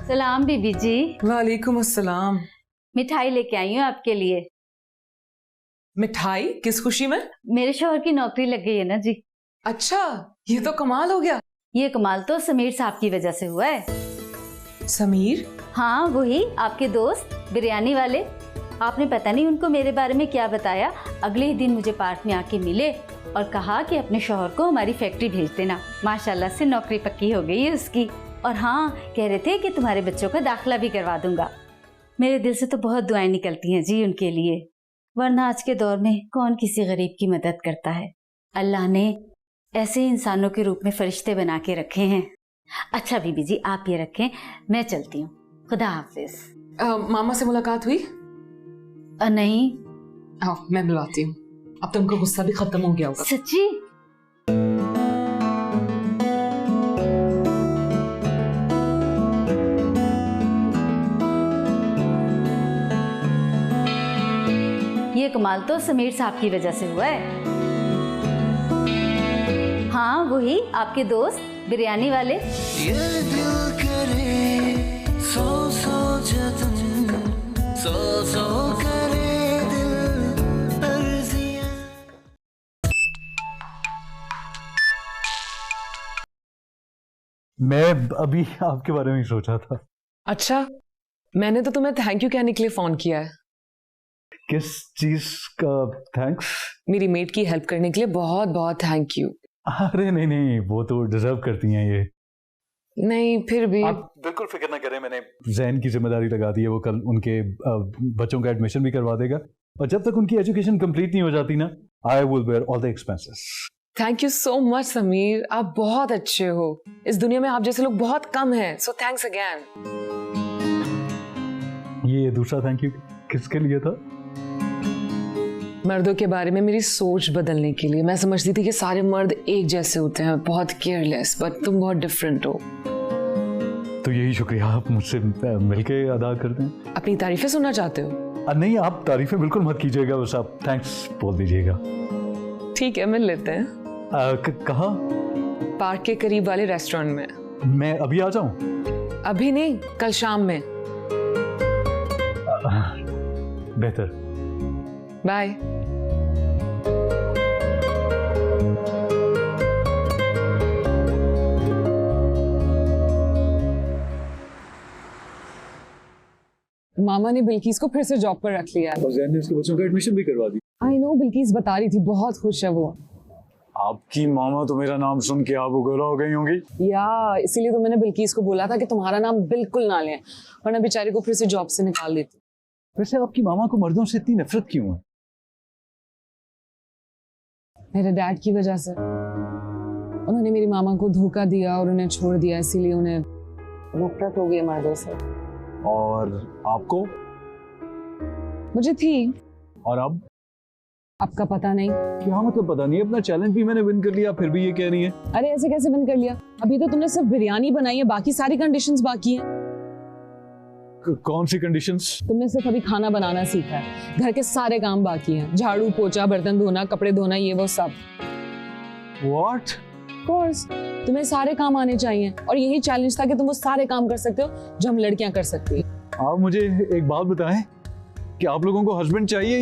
सलाम बीबी जी। वालेकुम अस्सलाम। मिठाई लेके आई हूँ आपके लिए। मिठाई? किस खुशी में? मेरे शौहर की नौकरी लग गई है ना जी। अच्छा, ये तो कमाल हो गया। ये कमाल तो समीर साहब की वजह से हुआ है। समीर? हाँ वही, आपके दोस्त बिरयानी वाले। आपने पता नहीं उनको मेरे बारे में क्या बताया। अगले ही दिन मुझे पार्क में आके मिले और कहा कि अपने शौहर को हमारी फैक्ट्री भेज देना। माशाल्लाह से नौकरी पक्की हो गई है उसकी। और हाँ, कह रहे थे कि तुम्हारे बच्चों का दाखिला भी करवा दूंगा। मेरे दिल से तो बहुत दुआएं निकलती हैं जी उनके लिए, वरना आज के दौर में कौन किसी गरीब की मदद करता है। अल्लाह ने ऐसे इंसानों के रूप में फरिश्ते बना के रखे हैं। अच्छा बीबी जी आप ये रखें, मैं चलती हूँ। खुदा हाफिज। मामा से मुलाकात हुई? नहीं। आओ मैं मिलवाती हूँ। अब तो उनका गुस्सा भी खत्म हो गया होगा। सच्ची? कमाल तो समीर साहब की वजह से हुआ है। हाँ, वही आपके दोस्त बिरयानी वाले। ये दिल करे सौ सौ जतन, सौ करे दिल अर्जियां। मैं अभी आपके बारे में ही सोचा था। अच्छा, मैंने तो तुम्हें थैंक यू कहने के लिए फोन किया है। किस चीज का थैंक्स? मेरी मेड की हेल्प करने के लिए बहुत बहुत थैंक यू। अरे नहीं, वो तो डिजर्व करती हैं ये। नहीं, फिर भी आप बिल्कुल फिक्र ना करें, मैंने जैन की जिम्मेदारी लगा दी है। वो कल उनके बच्चों का एडमिशन भी करवा देगा, और जब तक उनकी एजुकेशन कंप्लीट नहीं हो जाती ना, I will bear all the expenses. Thank you so much Sameer, आप बहुत अच्छे हो। इस दुनिया में आप जैसे लोग बहुत कम हैं, सो थैंक्स अगेन। ये दूसरा थैंक यू किसके लिए था? मर्दों के बारे में मेरी सोच बदलने के लिए। मैं समझती थी कि सारे मर्द एक जैसे होते हैं, बहुत केयरलेस, बट तुम बहुत डिफरेंट हो। तो यही शुक्रिया आप मुझसे मिलके अदा करते हैं। अपनी तारीफें सुनना चाहते हो? नहीं, आप तारीफें बिल्कुल मत कीजिएगा, बस आप थैंक्स बोल दीजिएगा। ठीक है, मिल लेते हैं। कहाँ? पार्क के करीब वाले रेस्टोरेंट में। मैं अभी आ जाऊं? अभी नहीं, कल शाम में। बेहतर। बाय। मामा ने बिल्किस को फिर से जॉब पर रख लिया है। और जैन ने उसके बच्चों का एडमिशन भी करवा दी। आई नो, बिल्किस बता रही थी, बहुत खुश है वो। आपकी मामा तो मेरा नाम सुन के आप उगला हो गई होंगी। या इसीलिए तो मैंने बिल्किस को बोला था कि तुम्हारा नाम बिल्कुल ना लें, वरना बेचारी को फिर से जॉब से निकाल देती। वैसे आपकी मामा को मर्दों से इतनी नफरत क्यों है? मेरे डैड की वजह से। उन्होंने मेरी मामा को धोखा दिया और उन्हें छोड़ दिया, इसीलिए उन्हें नफरत हो गई मर्दों से। और आपको? मुझे थी। और अब? आपका पता नहीं। क्या मतलब पता नहीं? अपना चैलेंज भी मैंने विन कर लिया, फिर भी ये कह रही है। अरे ऐसे कैसे विन कर लिया? अभी तो तुमने सिर्फ बिरयानी बनाई है, बाकी सारी कंडीशंस बाकी हैं। कौन सी कंडीशंस? तुमने सिर्फ अभी खाना बनाना सीखा है, घर के सारे काम बाकी हैं। झाड़ू, पोछा, बर्तन धोना, कपड़े धोना, ये वो सब। What? कोर्स, तुम्हें सारे काम आने चाहिए, और यही चैलेंज था कि तुम वो सारे काम कर सकते हो जो हम लड़कियां कर सकती हैं। आप मुझे एक बात बताएं कि आप लोगों को हस्बैंड चाहिए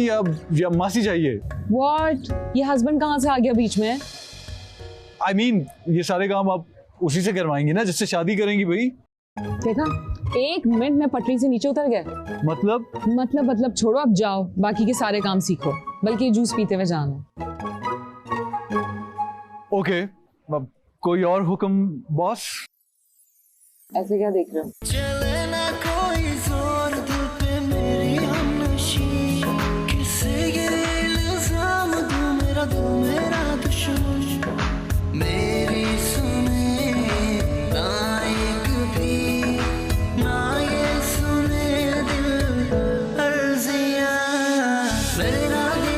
या मासी चाहिए? What? ये हस्बैंड कहाँ से आ गया बीच में? I mean, ये सारे काम आप उसी से करवाएंगी ना जिससे शादी करेंगी भाई। देखा, 1 मिनट में पटरी से नीचे उतर गए। मतलब छोड़ो, अब जाओ, बाकी के सारे काम सीखो, बल्कि जूस पीते हुए जाना। ओके, अब कोई और हुक्म बॉस? ऐसे क्या देख रहे हो? चले ना कोई जोर दिल पे मेरी हमनशी, किसे ये इल्जाम दूं, मेरा दिल मेरा दुश्मन, मेरी सुने ना एक भी, ना ये सुने दिल अर्जियां, मेरा दिल।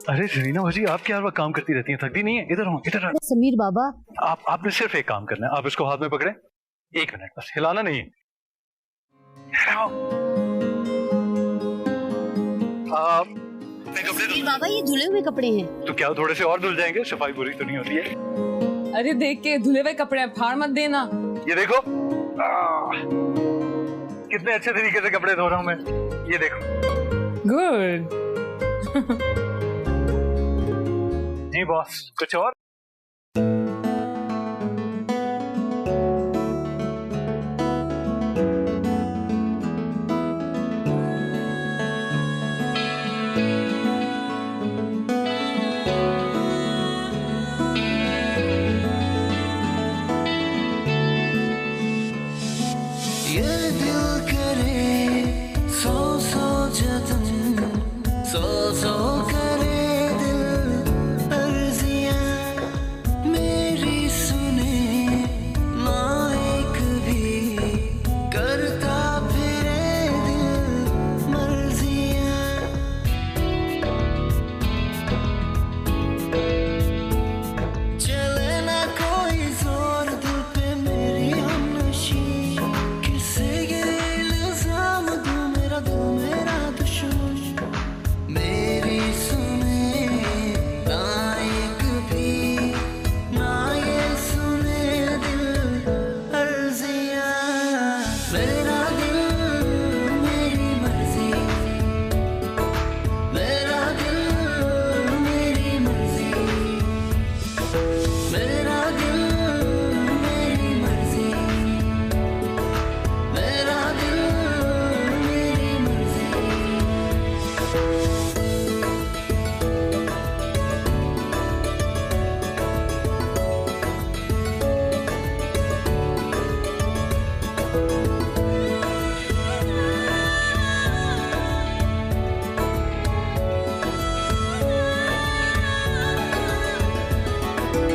अरे रीना भाजी, आप क्या हर वक्त काम करती रहती हैं, थकती नहीं है? इधर आओ, इधर आओ। समीर बाबा, आपने सिर्फ एक काम करना है, आप इसको हाथ में पकड़े, 1 मिनट बस, हिलाना नहीं है। समीर बाबा, ये धुले हुए कपड़े हैं। तो क्या थोड़े से और धुल जाएंगे? सफाई बुरी तो नहीं होती है। अरे देख के, धुले हुए कपड़े फाड़ मत देना। ये देखो, कितने अच्छे तरीके से कपड़े धो रहा हूं मैं, ये देखो। गुड। जी बॉस, कुछ और? ये दिल करे सौ सौ जतन, सौ करे दिल अर्जियां।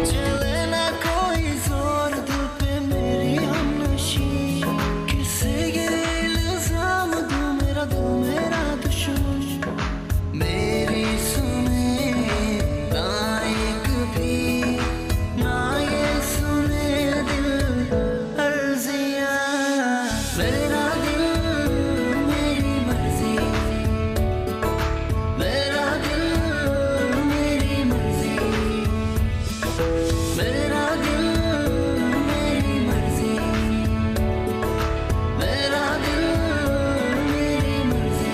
चले ना कोई जोर दिल पे मेरी हमनशी, किसे ये इल्जाम दूं मेरा दिल मेरा दुश्मन, मेरी सुने ना एक भी, ना ये सुने दिल अर्जियां, मेरा दिल मेरी मर्जी, मेरा दिल मेरी मर्जी, मेरा दिल मेरी मर्जी, मेरा दिल मेरी मर्जी।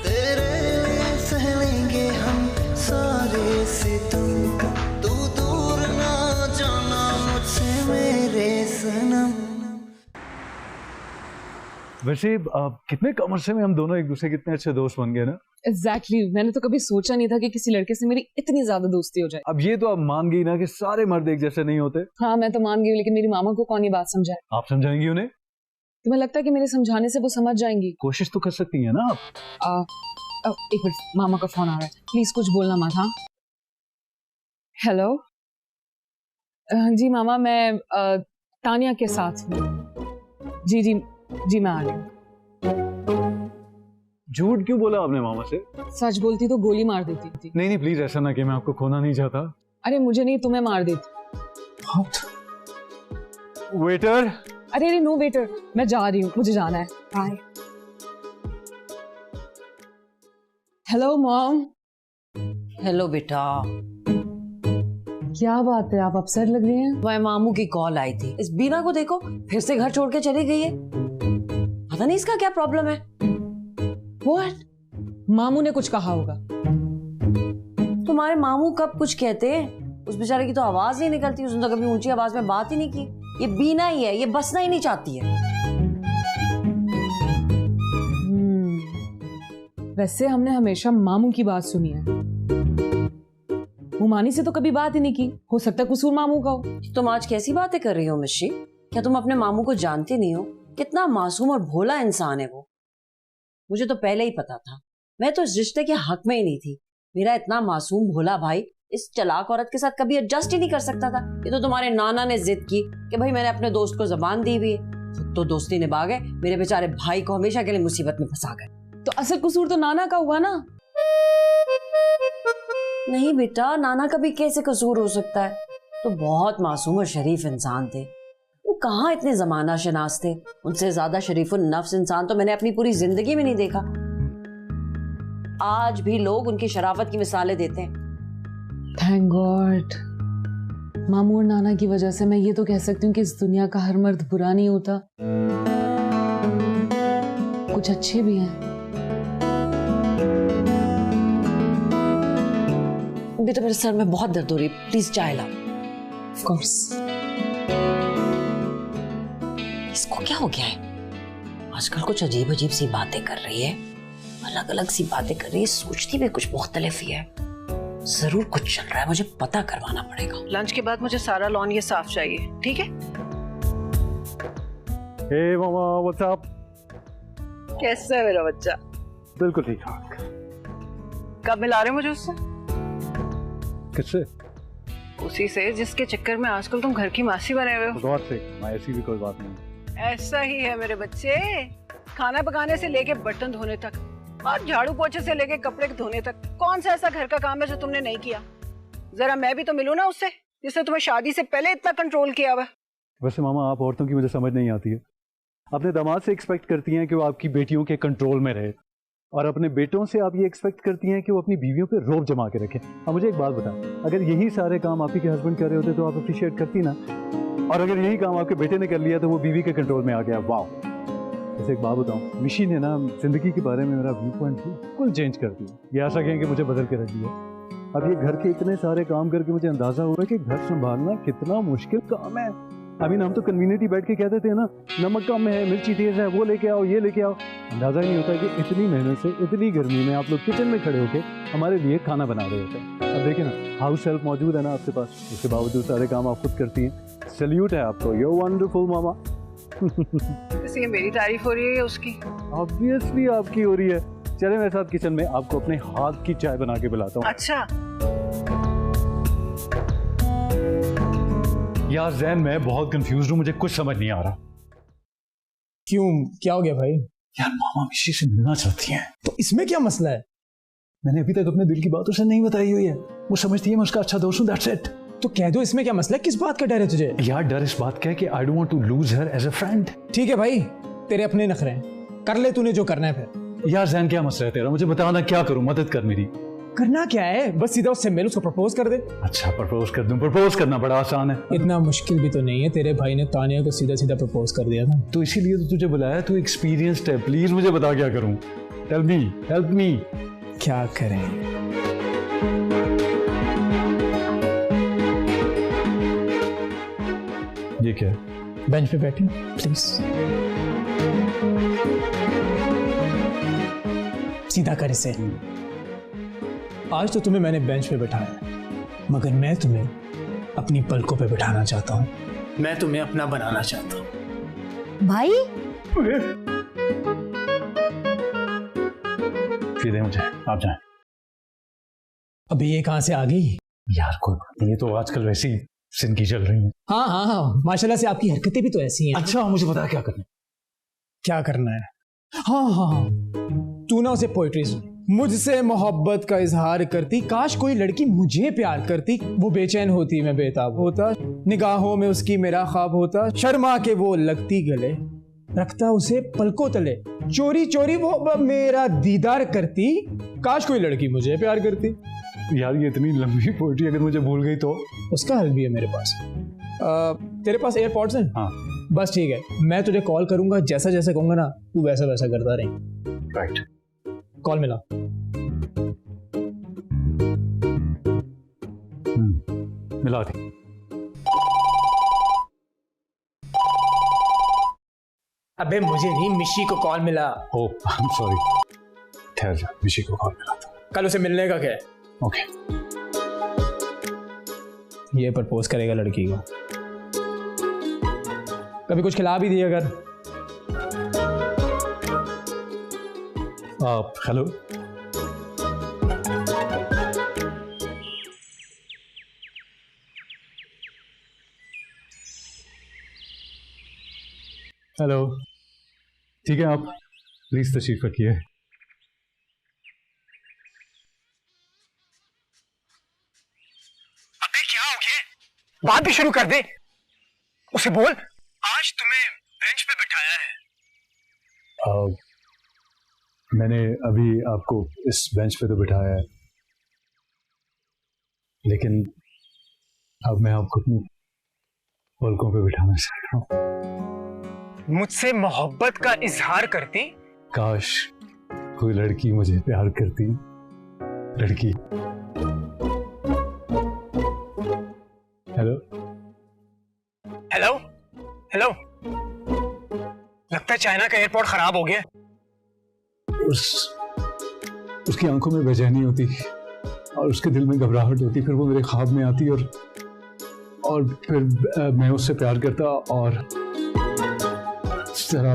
तेरे लिए सह लेंगे हम सारे सितम, तू दूर ना जाना मुझसे मेरे सनम। वैसे कितने कम अरसे में हम दोनों एक दूसरे के इतने अच्छे दोस्त बन गए ना। Exactly. मैंने तो कभी सोचा नहीं था कि किसी लड़के से मेरी इतनी ज्यादा दोस्ती हो जाए। अब ये तो आप मान गई ना कि सारे मर्द एक जैसे नहीं होते। हाँ मैं तो मान गई हूँ, लेकिन मेरी मामा को कौन ये बात समझाए? आप समझाएंगी उन्हें? तुम्हें लगता है कि मेरे समझाने से वो समझ जाएंगी? कोशिश तो कर सकती है ना आप। एक मिनट, मामा का फोन आ रहा है, प्लीज कुछ बोलना मत। हाँ हेलो, जी मामा, मैं तानिया के साथ हूँ। जी जी जी मैं आ रही हूँ। झूठ क्यों बोला आपने मामा से? सच बोलती तो गोली मार देती थी। नहीं नहीं प्लीज ऐसा ना कि मैं आपको खोना नहीं चाहता। अरे मुझे नहीं, तुम्हें मार देती। वेटर। अरे नो वेटर, मैं जा रही हूँ, मुझे जाना है। बाय। Hello mom. हेलो बेटा। क्या बात है, आप अपसेट लग रही हैं? वह मामू की कॉल आई थी। इस बीना को देखो, फिर से घर छोड़ के चली गई है। पता नहीं इसका क्या प्रॉब्लम है। What? मामू ने कुछ कहा होगा। तुम्हारे मामू कब कुछ कहते हैं? उस बेचारे की तो आवाज नहीं निकलती, उसने तो कभी ऊंची आवाज में बात ही नहीं की। ये बीना ही है, ये बसना ही नहीं चाहती है। वैसे हमने हमेशा मामू की बात सुनी है, मुमानी से तो कभी बात ही नहीं की। हो सकता है कसूर मामू का हो। तुम आज कैसी बातें कर रही हो मिश्री? क्या तुम अपने मामू को जानती नहीं हो? कितना मासूम और भोला इंसान है वो। मुझे तो पहले ही पता था। मैं तो इस रिश्ते के हक में ही नहीं थी। मेरा इतना मासूम भोला भाई इस चालाक औरत के साथ कभी एडजस्ट ही नहीं कर सकता था। ये तो तुम्हारे नाना ने जिद की कि भाई मैंने अपने दोस्त को जबान दी हुई है, खुद तो दोस्ती निभा गए, मेरे बेचारे भाई को हमेशा के लिए मुसीबत में फंसा गए। तो असल कसूर तो नाना का हुआ ना? नहीं बेटा, नाना का भी कैसे कसूर हो सकता है? तो बहुत मासूम और शरीफ इंसान थे। वो कहाँ इतने जमाना शनास थे। उनसे ज्यादा शरीफुन नफ्स इंसान तो मैंने अपनी पूरी जिंदगी में नहीं देखा। आज भी लोग उनकी शराफत की मिसालें देते हैं। थैंक गॉड, मामू और नाना की वजह से मैं ये तो कह सकती हूँ कि इस दुनिया का हर मर्द बुरा नहीं होता, कुछ अच्छे भी हैं। बेटा मेरे सर में बहुत दर्द हो रही है, प्लीज चाय लाओ। Of course. इसको क्या हो गया है? आजकल कुछ अजीब अजीब सी बातें कर रही है, अलग अलग सी बातें कर रही है, सोचती भी कुछ मुख्तलिफ ही है। जरूर कुछ चल रहा है, मुझे पता करवाना पड़ेगा। लंच के बाद मुझे सारा लॉन ये साफ चाहिए, ठीक है? हे मामा, व्हाट्स अप? कैसा है मेरा बच्चा? बिल्कुल ठीक ठाक। कब मिला रहे हो मुझे उससे? किससे? उसी से जिसके चक्कर में आजकल तुम घर की मासी बने हुए हो। गौर से, ऐसी भी कोई बात नहीं। ऐसा ही है मेरे बच्चे, खाना पकाने से लेके बर्तन धोने तक और झाड़ू पोछे से लेके कपड़े धोने तक, कौन सा ऐसा घर का काम है जो तुमने नहीं किया? जरा मैं भी तो मिलूं ना उससे, जिसने तुम्हें शादी से पहले इतना कंट्रोल किया हुआ। वैसे मामा, आप औरतों की मुझे समझ नहीं आती है। अपने दामाद से एक्सपेक्ट करती हैं कि वो आपकी बेटियों के कंट्रोल में रहे, और अपने बेटों से आप ये एक्सपेक्ट करती हैं कि वो अपनी बीवियों पे रोब जमा के रखें। अब मुझे एक बात बता, अगर यही सारे काम आप ही के हस्बैंड कर रहे होते तो आप अप्रिशिएट करती ना? और अगर यही काम आपके बेटे ने कर लिया तो वो बीवी के कंट्रोल में आ गया। वाह। जैसे एक बात बताऊं, मिशी ने ना जिंदगी के बारे में मेरा व्यू पॉइंट बिल्कुल चेंज कर दिया। ये आशा कहें कि मुझे बदल के रख दिया। अब ये घर के इतने सारे काम करके मुझे अंदाजा हुआ कि घर संभालना कितना मुश्किल काम है। अभी हम तो कन्वीनियंटली बैठ के कहते थे ना, नमक कम है, मिर्ची तेज है, वो लेके आओ, ये लेके आओ। अंदाजा ही नहीं होता कि इतनी मेहनत से इतनी गर्मी में आप लोग किचन में खड़े होके हमारे लिए खाना बना रहे होते हैं। अब देखिए ना, हाउस हेल्प मौजूद है ना आपके पास, उसके बावजूद सारे काम आप खुद करती हैं। सैल्यूट है आपको, यू आर वंडरफुल मामा। ये मेरी तारीफ हो रही है उसकी? ऑब्वियसली आपकी हो रही है। चले मेरे साथ किचन में, आपको अपने हाथ की चाय बना के बुलाता हूँ। अच्छा। यार जैन, मैं बहुत कंफ्यूज हूँ, मुझे कुछ समझ नहीं आ रहा। क्यों, क्या हो गया भाई? यार मामा मिशी से मिलना चाहती हैं। तो इसमें क्या मसला है? मैंने अभी तक अपने दिल की बात उसे नहीं बताई हुई है। वो समझती है मैं उसका अच्छा दोस्त हूँ, दैट्स इट। तो कह दो, इसमें क्या मसला है? किस बात का डर है तुझे? यार डर इस बात का है कि I don't want to lose her as a friend. ठीक है भाई, तेरे अपने नखरे हैं, कर ले तूने जो करना है फिर। यार जैन, क्या मसला है तेरा? मुझे बताना, क्या करूँ, मदद कर मेरी। करना क्या है, बस सीधा उससे मिल, उसको प्रपोज कर दे। अच्छा प्रपोज कर दूं? प्रपोज करना बड़ा आसान है। इतना मुश्किल भी तो नहीं है, तेरे भाई ने तानिया को सीधा सीधा प्रपोज कर दिया था। तो इसीलिए तो तुझे बुलाया, तू एक्सपीरियंस्ड है, प्लीज मुझे बता क्या करूं। Tell me, help me. क्या करें? ये क्या है? बेंच पे बैठे प्लीज, सीधा कर इसे। आज तो तुम्हें मैंने बेंच पे बिठाया, मगर मैं तुम्हें अपनी पलकों पे बिठाना चाहता हूँ। मैं तुम्हें अपना बनाना चाहता हूँ। भाई सीधे मुझे, आप जाएं। अभी ये कहां से आ गई? यार कोई, ये तो आजकल वैसी सिनकी चल रही है। हाँ हाँ हाँ, माशाल्लाह से आपकी हरकतें भी तो ऐसी हैं। अच्छा मुझे बता क्या करना है? क्या करना है? हाँ हाँ हाँ, तू ना उसे पोइट्री सुन। मुझसे मोहब्बत का इजहार करती, काश कोई लड़की मुझे प्यार करती। वो बेचैन होती, मैं बेताब होता, निगाहों में उसकी मेरा ख्वाब होता। शर्मा के वो लगती गले, रखता उसे पलकों तले। चोरी चोरी वो मेरा दीदार करती, काश कोई लड़की मुझे प्यार करती। यार ये इतनी लंबी पोइट्री अगर मुझे भूल गई तो? उसका हल भी है मेरे पास। तेरे पास एयरपॉड्स हैं? हाँ। बस ठीक है, मैं तुझे कॉल करूंगा, जैसा जैसा कहूंगा ना तू वैसा वैसा करता रही। राइट। कॉल मिला। मिला दी। अबे मुझे नहीं, मिशी को कॉल मिला। ओह आई एम सॉरी। ठहर जा, मिशी को कॉल मिला था। कल उसे मिलने का क्या है? ओके। ये प्रपोज करेगा लड़की को, कभी कुछ खिला भी दिया अगर। हेलो। हेलो, ठीक है, आप प्लीज तशरीफ रखिए। अबे क्या हो गया? बात भी शुरू कर दे, उसे बोल आज तुम्हें बेंच पे बिठाया है। मैंने अभी आपको इस बेंच पे तो बिठाया है, लेकिन अब मैं आपको अपनी पलकों पे बिठाना चाहता हूँ। मुझसे मोहब्बत का इजहार करती, काश कोई लड़की मुझे प्यार करती। लड़की। हेलो हेलो हेलो, लगता है चाइना का एयरपोर्ट खराब हो गया। उसकी आंखों में बेचैनी होती और उसके दिल में घबराहट होती, फिर वो मेरे ख्वाब में आती और फिर मैं उससे प्यार करता। और जरा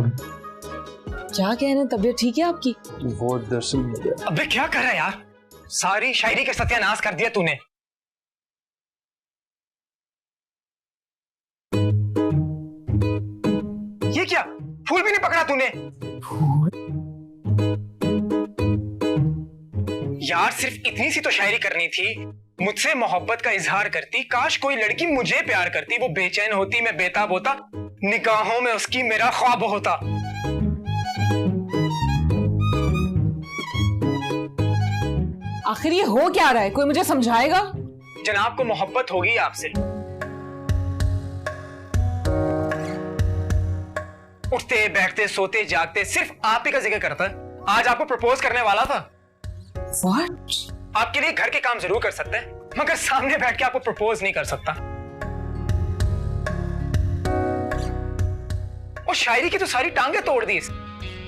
क्या कहना, तबीयत ठीक है आपकी? वो दरअसल। अबे क्या कर रहा है यार, सारी शायरी का सत्यानाश कर दिया तूने। ये क्या, फूल भी नहीं पकड़ा तूने? यार सिर्फ इतनी सी तो शायरी करनी थी। मुझसे मोहब्बत का इजहार करती, काश कोई लड़की मुझे प्यार करती। वो बेचैन होती, मैं बेताब होता, निगाहों में उसकी मेरा ख्वाब होता। आखिर ये हो क्या रहा है, कोई मुझे समझाएगा? जनाब को मोहब्बत होगी आपसे। उठते बैठते सोते जागते सिर्फ आप ही का जिक्र करता है। आज आपको प्रपोज करने वाला था। What? आपके लिए घर के काम जरूर कर सकते हैं, मगर सामने बैठ के आपको प्रपोज नहीं कर सकता। और शायरी की तो सारी टांगे तोड़ दी।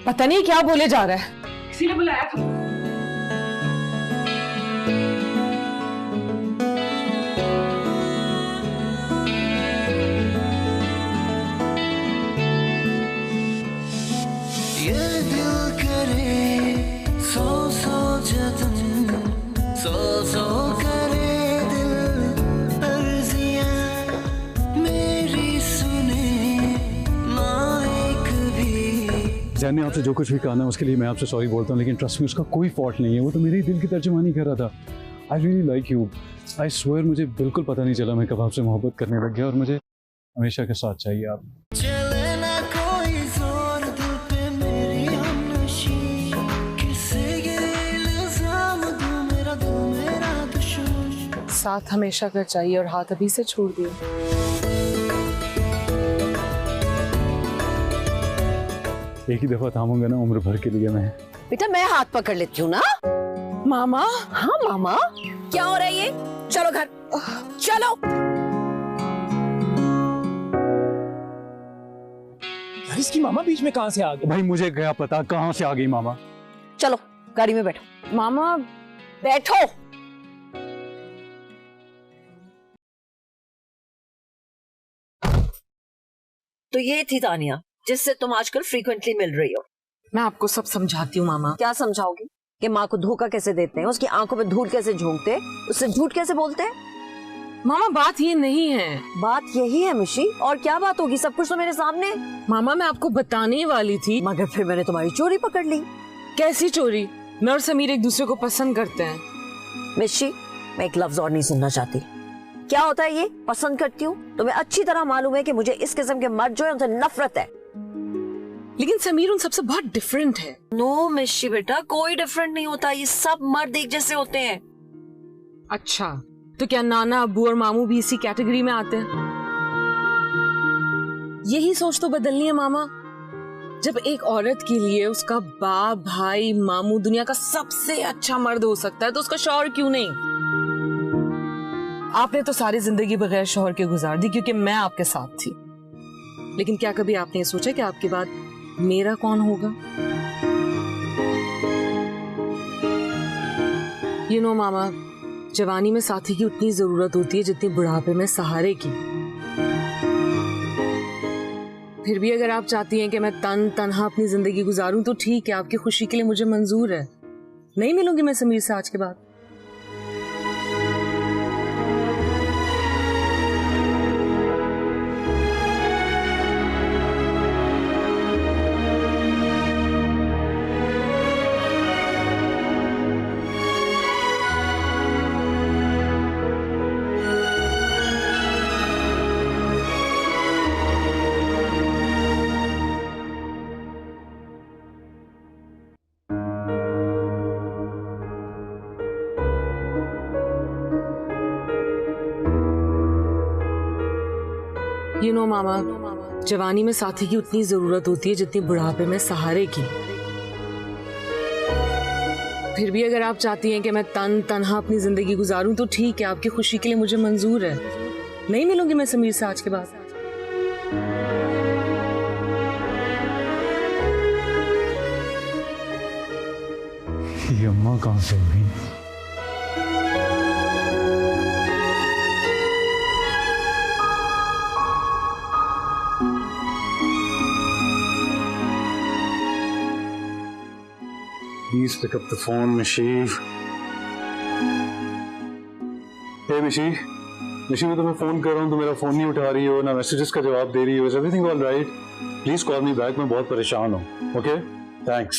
पता नहीं क्या बोले जा रहा है। किसी ने बुलाया था? ये दिल करे सौ सौ जतन, सौ करे दिल अर्जियां मेरी सुने ना एक भी। जैन ने आपसे जो कुछ भी कहा ना उसके लिए मैं आपसे सॉरी बोलता हूँ, लेकिन ट्रस्ट मी उसका कोई फॉल्ट नहीं है। वो तो मेरे ही दिल की तर्जुमानी कर रहा था। I really like you. I swear मुझे बिल्कुल पता नहीं चला मैं कब आपसे मोहब्बत करने लग गया, और मुझे हमेशा के साथ चाहिए आप। चले ना कोई जोर दिल पे मेरी हमनशी, किससे ये इल्जाम दूं मेरा दिल मेरा दुश्मन। साथ हमेशा का चाहिए और हाथ अभी से छोड़ दिए। एक ही दफा थामूंगा ना उम्र भर के लिए मैं। बेटा मैं हाथ पकड़ लेती हूँ ना। मामा। हाँ मामा, क्या हो रहा है ये? चलो घर चलो। यार इसकी मामा बीच में कहां से आ गई? भाई मुझे क्या पता कहां से आ गई मामा। चलो गाड़ी में बैठो। मामा बैठो। तो ये थी तानिया जिससे तुम आजकल फ्रीक्वेंटली मिल रही हो। मैं आपको सब समझाती हूँ मामा। क्या समझाओगी? कि माँ को धोखा कैसे देते हैं, उसकी आंखों में धूल कैसे झोंकते हैं, उससे झूठ कैसे बोलते हैं? मामा बात ये नहीं है। बात यही है मिशी, और क्या बात होगी? सब कुछ तो मेरे सामने। मामा मैं आपको बताने वाली थी, मगर फिर मैंने तुम्हारी चोरी पकड़ ली। कैसी चोरी? मैं और समीर एक दूसरे को पसंद करते हैं। मिशी मैं एक लफ्ज और नहीं सुनना चाहती। क्या होता है ये पसंद करती हूँ? तुम्हें अच्छी तरह मालूम है कि मुझे इस किस्म के मर्द जो है उनसे नफरत है। लेकिन समीर उन सबसे बहुत डिफरेंट है। नो मिशी बेटा, कोई डिफरेंट नहीं होता। ये सब मर्द एक जैसे होते हैं। अच्छा तो क्या नाना अब्बू और मामू भी इसी कैटेगरी में आते हैं? यही सोच तो बदलनी है मामा। जब एक औरत के लिए उसका बाप भाई मामू दुनिया का सबसे अच्छा मर्द हो सकता है, तो उसका शौहर क्यों नहीं? आपने तो सारी जिंदगी बगैर शौहर के गुजार दी क्योंकि मैं आपके साथ थी। लेकिन क्या कभी आपने ये सोचा कि आपके बाद मेरा कौन होगा? You know, मामा, जवानी में साथी की उतनी जरूरत होती है जितनी बुढ़ापे में सहारे की। फिर भी अगर आप चाहती हैं कि मैं तन्हा अपनी जिंदगी गुजारूं तो ठीक है, आपकी खुशी के लिए मुझे मंजूर है। नहीं मिलूंगी मैं समीर से आज के बाद। You know, मामा, जवानी में साथी की उतनी जरूरत होती है जितनी बुढ़ापे में सहारे की। फिर भी अगर आप चाहती हैं कि मैं तन्हा अपनी जिंदगी गुजारूं तो ठीक है, आपकी खुशी के लिए मुझे मंजूर है। नहीं मिलूंगी मैं समीर से आज के बाद। ये अम्मा कहाँ से हुई? Please pick up the phone, Mishi. Hey, Mishi. Mishi, मैं तुम्हें फोन कर रहा हूँ तो मेरा फोन नहीं उठा रही हो, ना मैसेजेस का जवाब दे रही हो। Is everything all right? Please call me back. मैं बहुत परेशान हूँ. Okay? Thanks.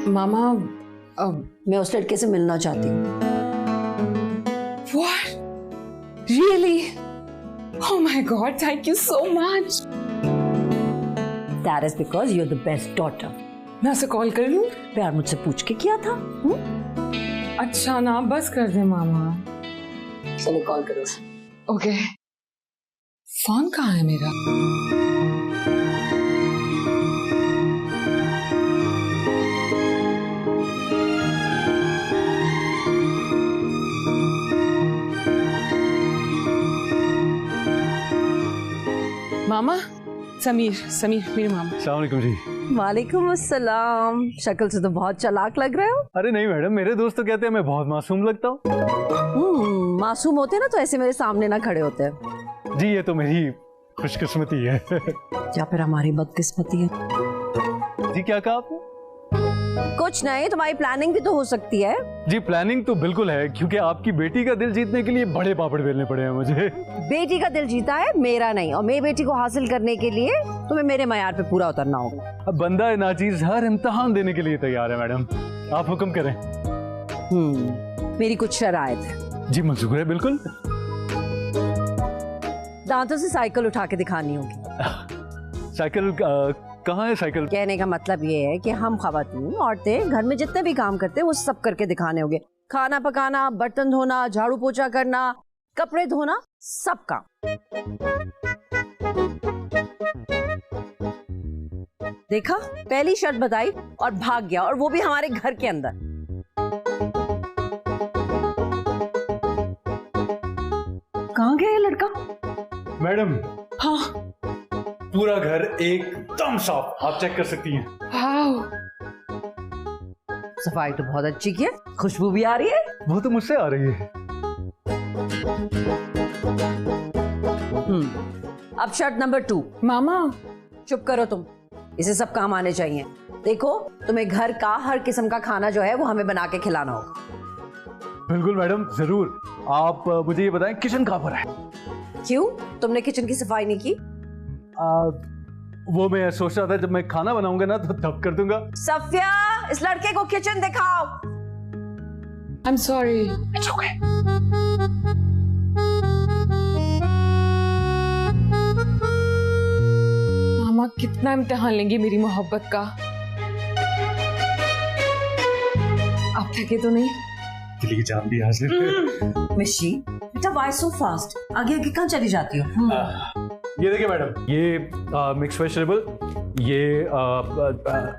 मामा मैं उस लड़के से मिलना चाहती हूँ। What? Really? Oh my God! Thank you so much. That is because you're the best daughter. मैं उसे कॉल कर लूं? प्यार मुझसे पूछ के किया था। अच्छा ना, बस कर दे मामा। चलो कॉल करो। ओके, फोन कहाँ है मेरा? मामा, समीर मेरे मामा। अस्सलाम वालेकुम जी। वालेकुम अस्सलाम। शक्ल से तो बहुत चालाक लग रहे हो। अरे नहीं मैडम, मेरे दोस्त तो कहते हैं मैं बहुत मासूम लगता हूँ। मासूम होते ना तो ऐसे मेरे सामने ना खड़े होते। जी ये तो मेरी खुशकिस्मती है। या फिर हमारी बदकिस्मती है। जी क्या कहा आपने? कुछ नहीं, तुम्हारी प्लानिंग भी तो हो सकती है। जी प्लानिंग तो बिल्कुल है, क्योंकि आपकी बेटी का दिल जीतने के लिए बड़े पापड़ बेलने पड़े हैं मुझे। बेटी का दिल जीता है, मेरा नहीं। और मेरी बेटी को हासिल करने के लिए तुम्हें मेरे मयार पे पूरा उतरना होगा। अब बंदा है नाचीज हर इम्तिहान देने के लिए तैयार है मैडम, आप हुक्म करें। मेरी कुछ शराइत है। जी मंजूर है बिल्कुल। दांतों से साइकिल उठा के दिखानी होगी। साइकिल कहाँ है साइकिल? कहने का मतलब ये है कि हम खवातीन औरतें घर में जितने भी काम करते हैं वो सब करके दिखाने होंगे। खाना पकाना, बर्तन धोना, झाड़ू पोछा करना, कपड़े धोना, सब काम। देखा, पहली शर्त बताई और भाग गया, और वो भी हमारे घर के अंदर। कहाँ गया ये लड़का? मैडम हाँ, पूरा घर एकदम साफ, आप चेक कर सकती हैं। सफाई तो बहुत अच्छी की है, खुशबू भी आ रही है। वो तो मुझसे आ रही है। अब शर्त नंबर 2। मामा चुप करो तुम, इसे सब काम आने चाहिए। देखो, तुम्हें घर का हर किस्म का खाना जो है वो हमें बना के खिलाना होगा। बिल्कुल मैडम, जरूर। आप मुझे ये बताएं किचन कहाँ पर है? क्यों, तुमने किचन की सफाई नहीं की? वो मैं सोच रहा था जब मैं खाना बनाऊंगा ना तो तब कर दूंगा। सफिया, इस लड़के को किचन दिखाओ। I'm sorry. It's okay. मामा कितना इम्तिहान लेंगी मेरी मोहब्बत का। आप थके तो नहीं? दिल की जान भी हाजिर। मिशी, बेटा व्हाई सो फास्ट? आगे आगे कहाँ चली जाती हो? ये देखिए मैडम, ये मिक्स वेजिटेबल, ये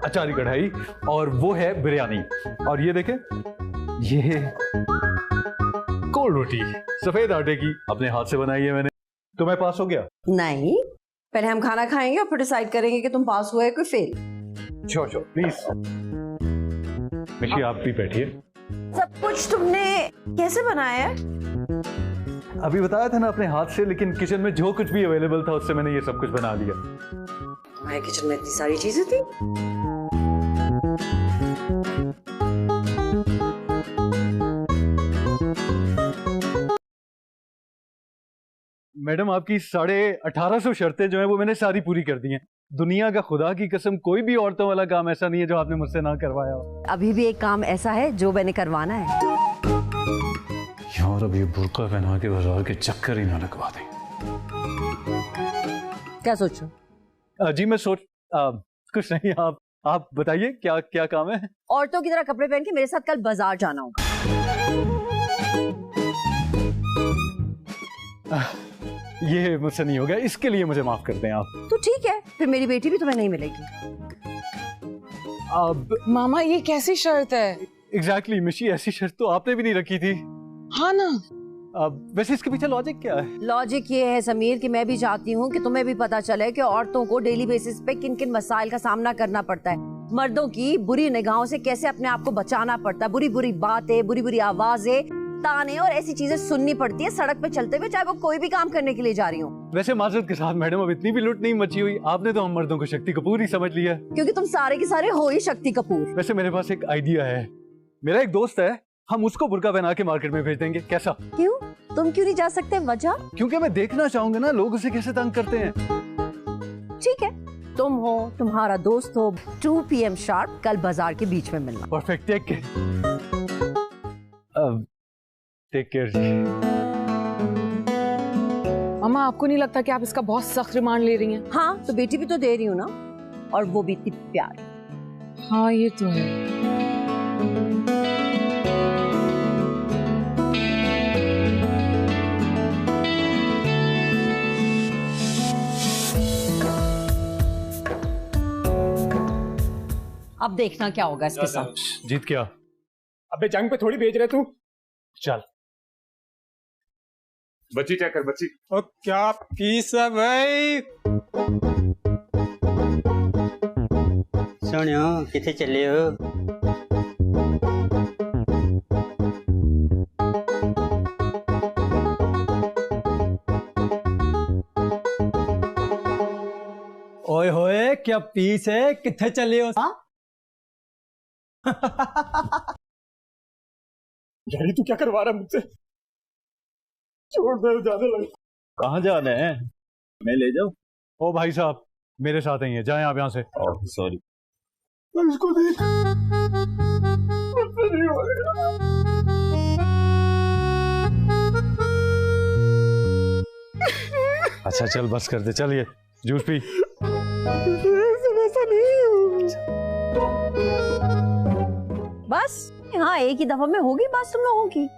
अचारी कढ़ाई, और वो है बिरयानी। और ये देखें, ये कोल्ड रोटी सफेद आटे की, अपने हाथ से बनाई है मैंने। तो मैं पास हो गया? नहीं, पहले हम खाना खाएंगे और फिर डिसाइड करेंगे कि तुम पास हुए कि फेल। Sure please. मिशी आप भी बैठिए। सब कुछ तुमने कैसे बनाया है? अभी बताया था ना अपने हाथ से, लेकिन किचन में जो कुछ भी अवेलेबल था उससे मैंने ये सब कुछ बना दिया। तुम्हारे किचन में इतनी सारी चीजें थी? मैडम आपकी 1850 शर्तें जो हैं वो मैंने सारी पूरी कर दी हैं। दुनिया का खुदा की कसम कोई भी औरतों वाला काम ऐसा नहीं है जो आपने मुझसे ना करवाया हो। अभी भी एक काम ऐसा है जो मैंने करवाना है। यार अब ये बुर्का पहना के बाजार के चक्कर ही ना लगवा दें। क्या सोचो? जी मैं सोच कुछ नहीं, आप बताइए क्या क्या काम है? औरतों की तरह कपड़े पहन के मेरे साथ कल बाजार जाना होगा। ये मुझसे नहीं होगा, इसके लिए मुझे माफ कर दें आप। तो ठीक है, फिर मेरी बेटी भी तुम्हें नहीं मिलेगी। अब मामा ये कैसी शर्त है? एग्जैक्टली मिशी, ऐसी शर्त तो आपने भी नहीं रखी थी। हाँ ना। वैसे इसके पीछे लॉजिक क्या है? लॉजिक ये है समीर कि मैं भी चाहती हूँ कि तुम्हें भी पता चले कि औरतों को डेली बेसिस पे किन किन मसाइल का सामना करना पड़ता है। मर्दों की बुरी निगाहों से कैसे अपने आप को बचाना पड़ता है, बुरी बुरी बातें, बुरी बुरी आवाजें, ताने और ऐसी चीजें सुननी पड़ती है सड़क पे चलते हुए, चाहे वो कोई भी काम करने के लिए जा रही हो। वैसे माजरत के साथ मैडम, अब इतनी भी लूट नहीं मची हुई। आपने तो हम मर्दों को शक्ति कपूर ही समझ लिया। क्योंकि तुम सारे के सारे हो ही शक्ति कपूर। वैसे मेरे पास एक आइडिया है। मेरा एक दोस्त है, हम उसको बुर्का पहना के मार्केट में भेज देंगे, कैसा? क्यों, तुम क्यों नहीं जा सकते? वजह? क्योंकि मैं देखना चाहूंगा ना लोग उसे कैसे तंग करते हैं। ठीक है, तुम हो, तुम्हारा दोस्त हो, 2 PM शार्प कल बाजार के बीच में मिलना। परफेक्ट, टेक केयर जी। मामा आपको नहीं लगता कि आप इसका बहुत सख्त रिमांड ले रही हैं? हाँ, तो बेटी भी तो दे रही हूँ ना, और वो भी इतनी प्यारी। हाँ ये तो है। देखना क्या होगा इसके साथ। जीत क्या? अबे जंग पे थोड़ी भेज रहे तू। चल बच्ची चेक कर बच्ची। ओ क्या पीस है भाई। सुनियो किथे चले हो? ओए होए क्या पीस है, किथे चले हो? यारी तू क्या करवा रहा है मुझसे? छोड़ दे, जाने लगा। कहाँ जाना है? मैं ले जाऊं? ओ भाई साहब मेरे साथ ही है, जाएं आप यहाँ से। सॉरी। इसको देख, मुझसे नहीं होगा। अच्छा चल बस कर दे, चल ये जूस पी। ऐसा नहीं। बस हाँ, एक ही दफा में होगी बात तुम लोगों की।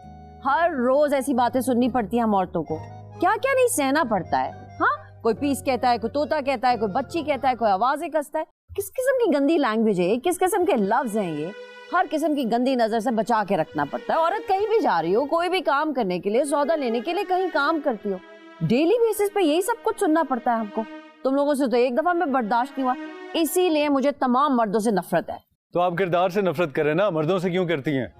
हर रोज ऐसी बातें सुननी पड़ती है हम औरतों को। क्या क्या नहीं सहना पड़ता है। हाँ, कोई पीस कहता है, कोई तोता कहता है, कोई बच्ची कहता है, कोई आवाजें कसता है। किस किस्म की गंदी लैंग्वेज है, किस किस्म के लफ्ज हैं ये। हर किस्म की गंदी नजर से बचा के रखना पड़ता है। औरत कहीं भी जा रही हो, कोई भी काम करने के लिए, सौदा लेने के लिए कहीं काम करती हो, डेली बेसिस पे यही सब कुछ सुनना पड़ता है हमको। तुम लोगों से तो एक दफा में बर्दाश्त नहीं हुआ, इसीलिए मुझे तमाम मर्दों से नफरत है। तो आप किरदार से नफरत करें ना, मर्दों से क्यों करती हैं?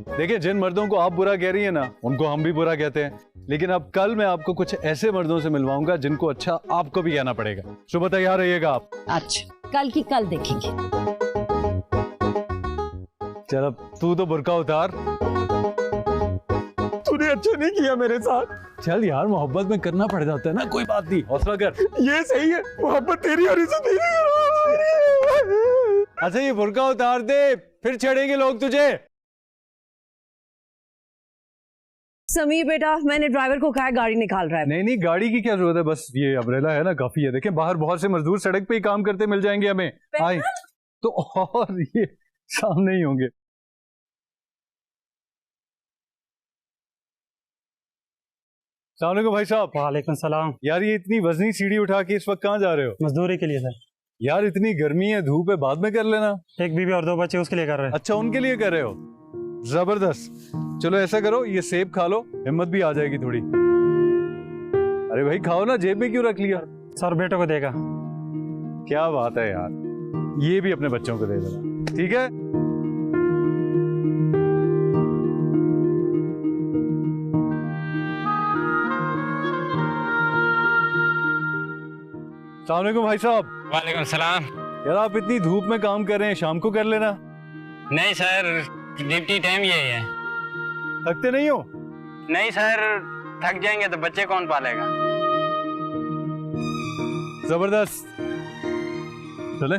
देखिए जिन मर्दों को आप बुरा कह रही हैं ना, उनको हम भी बुरा कहते हैं। लेकिन अब कल मैं आपको कुछ ऐसे मर्दों से मिलवाऊंगा जिनको अच्छा आपको भी कहना पड़ेगा। सुबह तैयार रहिएगा आप। अच्छा कल की कल देखेंगे। चल अब तू तो बुर्का उतार। तूने अच्छा नहीं किया मेरे साथ। चल यार, मोहब्बत में करना पड़ जाता है ना, कोई बात नहीं, हौसला कर। ये सही है, मोहब्बत तेरी और इसे तेरी। अच्छा ये बुर्का उतार दे, फिर छेड़ेंगे लोग तुझे। समीर बेटा, मैंने ड्राइवर को कहा गाड़ी निकाल रहा है। नहीं नहीं, गाड़ी की क्या जरूरत है, बस ये अम्ब्रेला है ना, काफी है। देखें बाहर बहुत से मजदूर सड़क पे ही काम करते मिल जाएंगे हमें। आए तो और ये सामने ही होंगे। अस्सलाम वालेकुम भाई साहब। वालेकुम सलाम। यार ये इतनी वजनी सीढ़ी उठा के इस वक्त कहाँ जा रहे हो? मजदूरी के लिए सर। यार इतनी गर्मी है, धूप है, बाद में कर लेना। एक बीवी और 2 बच्चे, उसके लिए कर रहे हैं। अच्छा उनके लिए कर रहे हो, जबरदस्त। चलो ऐसा करो, ये सेब खा लो, हिम्मत भी आ जाएगी थोड़ी। अरे भाई खाओ ना, जेब में क्यों रख लिया? सर बेटों को देगा। क्या बात है यार, ये भी अपने बच्चों को दे देना, ठीक है? अस्सलाम वालेकुम भाई साहब। वालेकुम सलाम। यार आप इतनी धूप में काम कर रहे हैं, शाम को कर लेना। नहीं सर, ड्यूटी टाइम यही है। थकते नहीं हो? नहीं सर, थक जाएंगे तो बच्चे कौन पालेगा। जबरदस्त, चले।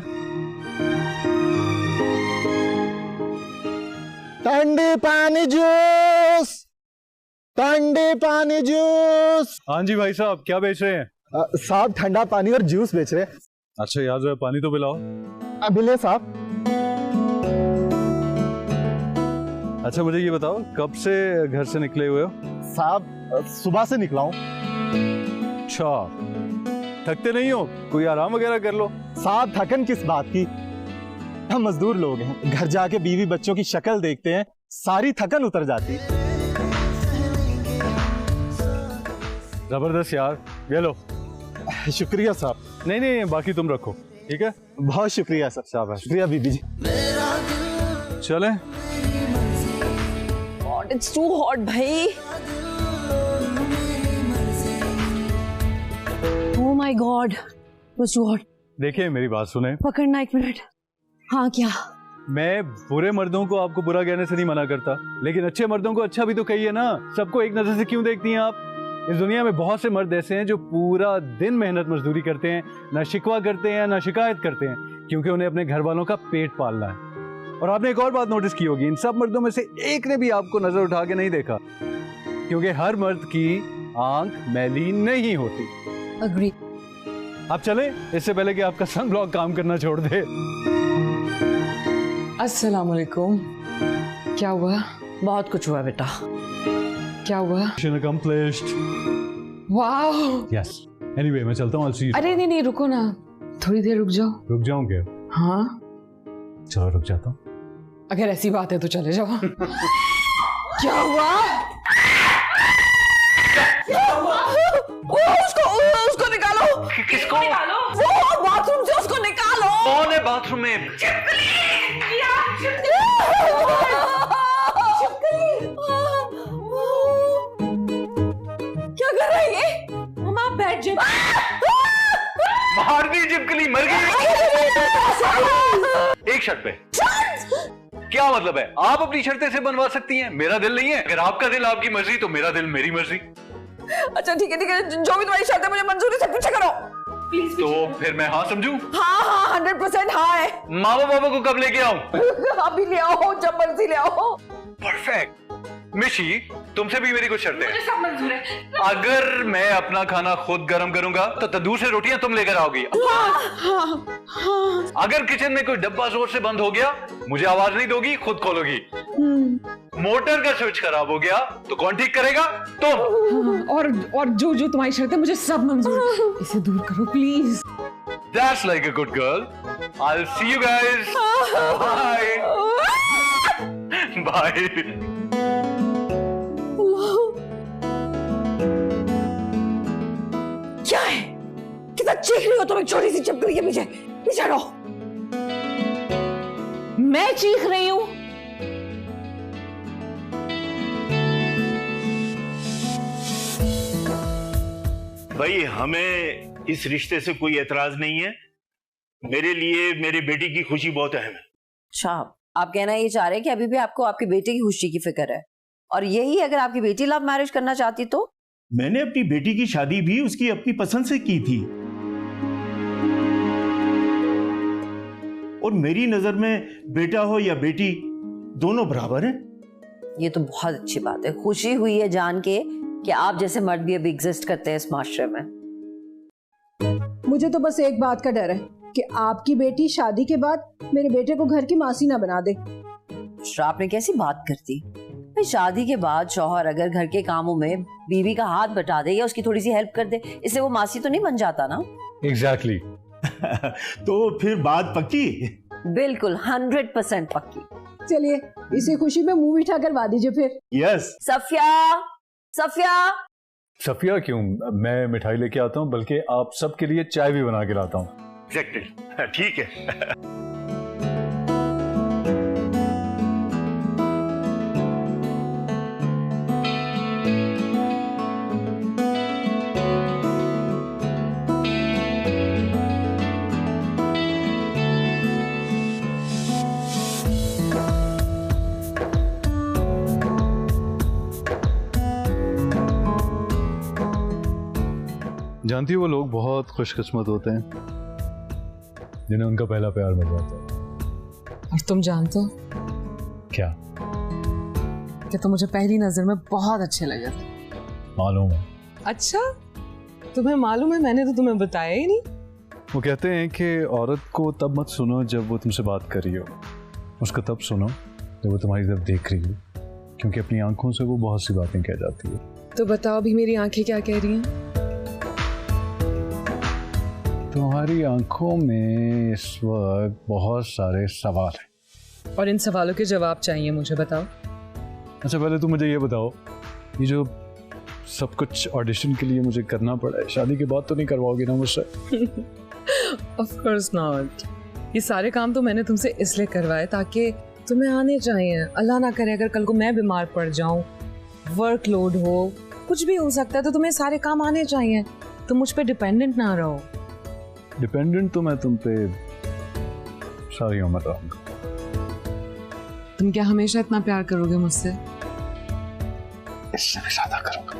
ठंडे पानी जूस, ठंडे पानी जूस। हाँ जी भाई साहब, क्या बेच रहे हैं? साहब ठंडा पानी और जूस बेच रहे हैं। अच्छा यार जरा पानी तो पिलाओ। अभी ले साहब। अच्छा मुझे ये बताओ, कब से घर से निकले हुए हो? साहब सुबह से निकला हूँ। अच्छा, थकते नहीं हो? कोई आराम वगैरह कर लो। साहब थकन किस बात की, हम मजदूर लोग हैं, घर जाके बीवी बच्चों की शक्ल देखते हैं, सारी थकन उतर जाती। जबरदस्त यार, ये लो। शुक्रिया साहब। नहीं नहीं, बाकी तुम रखो, ठीक है? बहुत शुक्रिया सर। शाबाश। शुक्रिया बीबी जी। चले। इट्स टू हॉट भाई। Oh my God, it's too hot. देखिए मेरी बात सुने। पकड़ना, 1 मिनट। हाँ क्या? मैं बुरे मर्दों को आपको बुरा कहने से नहीं मना करता, लेकिन अच्छे मर्दों को अच्छा भी तो कहिए ना। सबको एक नजर से क्यों देखती हैं आप? इस दुनिया में बहुत से मर्द ऐसे हैं जो पूरा दिन मेहनत मजदूरी करते हैं, ना शिकवा करते हैं ना शिकायत करते हैं, क्योंकि उन्हें अपने घर वालों का पेट पालना है। और आपने एक और बात नोटिस की होगी, इन सब मर्दों में से एक ने भी आपको नजर उठा के नहीं देखा, क्योंकि हर मर्द की आंख मैली नहीं होती। अग्री। आप चले, इससे पहले कि आपका सनब्लॉक काम करना छोड़ दे। अस्सलाम वालेकुम। क्या हुआ? बहुत कुछ हुआ बेटा। क्या हुआ? Mission accomplished. वाह। Yes. Anyway, मैं चलता हूँ, I'll see you. अरे नहीं नहीं, रुको ना, थोड़ी देर रुक जाओ। रुक जाऊँ क्या? हाँ, चलो रुक जाता हूँ। अगर ऐसी बात है तो चले जाओ। क्या हुआ? उसको निकालो। किसको निकालो? वो बाथरूम से उसको निकालो। कौन है बाथरूम में? क्या कर रही है? मम्मा बैठ जाए। मार दी चिपकली, मर गई। एक शर्त पे। क्या मतलब है? आप अपनी शर्तें से बनवा सकती हैं, मेरा दिल नहीं है। अगर आपका दिल आपकी मर्जी तो मेरा दिल मेरी मर्जी। अच्छा ठीक है, जो भी तुम्हारी शर्त है मुझे मंजूरी से पीछे करो प्लीज। तो फिर मैं हाँ समझूं? हाँ 100% हाँ है। मामा बाबा को कब लेके आऊं? अभी ले आओ, जब मर्जी ले आओ। परफेक्ट। मिशी, तुमसे भी मेरी कुछ शर्तें हैं। मुझे सब मंजूर है। अगर मैं अपना खाना खुद गर्म करूंगा तो तंदूर से रोटियां तुम लेकर आओगी। हाँ। अगर किचन में कोई डब्बा जोर से बंद हो गया, मुझे आवाज नहीं दोगी, खुद खोलोगी। मोटर का स्विच खराब हो गया तो कौन ठीक करेगा? तुम। और जो तुम्हारी शर्त है मुझे सब मंजूर है। इसे दूर करो please. That's like a good girl. I'll see you guys. Bye. Bye. क्या है? कितना चीख रही हो तुम एक छोटी सी चिपकली के पीछे? पीछे हटो। मैं चीख रही हूं? भाई हमें इस रिश्ते से कोई एतराज नहीं है। मेरे लिए मेरी बेटी की खुशी बहुत अहम है। अच्छा, आप कहना ये चाह रहे हैं कि अभी भी आपको आपकी बेटी की खुशी की फिक्र है, और यही अगर आपकी बेटी लव मैरिज करना चाहती तो? मैंने अपनी बेटी की शादी भी उसकी अपनी पसंद से की थी, और मेरी नजर में बेटा हो या बेटी दोनों बराबर हैं। ये तो बहुत अच्छी बात है, खुशी हुई है जान के कि आप जैसे मर्द भी अभी एग्जिस्ट करते हैं इस माशरे में। मुझे तो बस एक बात का डर है कि आपकी बेटी शादी के बाद मेरे बेटे को घर की मासी ना बना दे। आपने कैसी बात करती? शादी के बाद शौहर अगर घर के कामों में बीवी का हाथ बटा दे या उसकी थोड़ी सी हेल्प कर दे, इससे वो मासी तो नहीं बन जाता ना? एग्जैक्टली। तो फिर बात पक्की? बिल्कुल 100% पक्की। चलिए इसी खुशी में मुंह मीठा करवा दीजिए फिर। यस। सफिया क्यों, मैं मिठाई लेके आता हूँ, बल्कि आप सबके लिए चाय भी बना के लाता हूँ। एग्जैक्टली, ठीक है। जानती हो वो लोग बहुत खुशकिस्मत होते हैं जिन्हें उनका पहला प्यार मिल जाता है। और तुम जानते हो क्या? कि तुम मुझे पहली नजर में बहुत अच्छे लगे थे। मालूम है। अच्छा, तुम्हें मालूम है? मैंने तो तुम्हें बताया ही नहीं। वो कहते हैं कि औरत को तब मत सुनो जब वो तुमसे बात कर रही हो, उसको तब सुनो जब वो तुम्हारी तरफ देख रही हो, क्योंकि अपनी आंखों से वो बहुत सी बातें कह जाती है। तो बताओ अभी मेरी आंखें क्या कह रही हैं? तुम्हारी आंखों में इस वक्त बहुत सारे सवाल हैं, और इन सवालों के जवाब चाहिए मुझे, बताओ। अच्छा पहले तुम मुझे ये बताओ, ये जो सब कुछ ऑडिशन के लिए मुझे करना पड़ा है, शादी के बाद तो नहीं करवाओगी ना मुझसे? Of course not. ये सारे काम तो मैंने तुमसे इसलिए करवाए ताकि तुम्हें आने चाहिए। अल्लाह ना करे अगर कल को मैं बीमार पड़ जाऊं, वर्कलोड हो, कुछ भी हो सकता है, तो तुम्हें सारे काम आने चाहिए। तुम मुझ पे डिपेंडेंट ना रहो। डिपेंडेंट तो मैं तुम पे सारी उम्र रहूंगा। तुम क्या हमेशा इतना प्यार करोगे मुझसे? इससे भी ज्यादा करूंगा।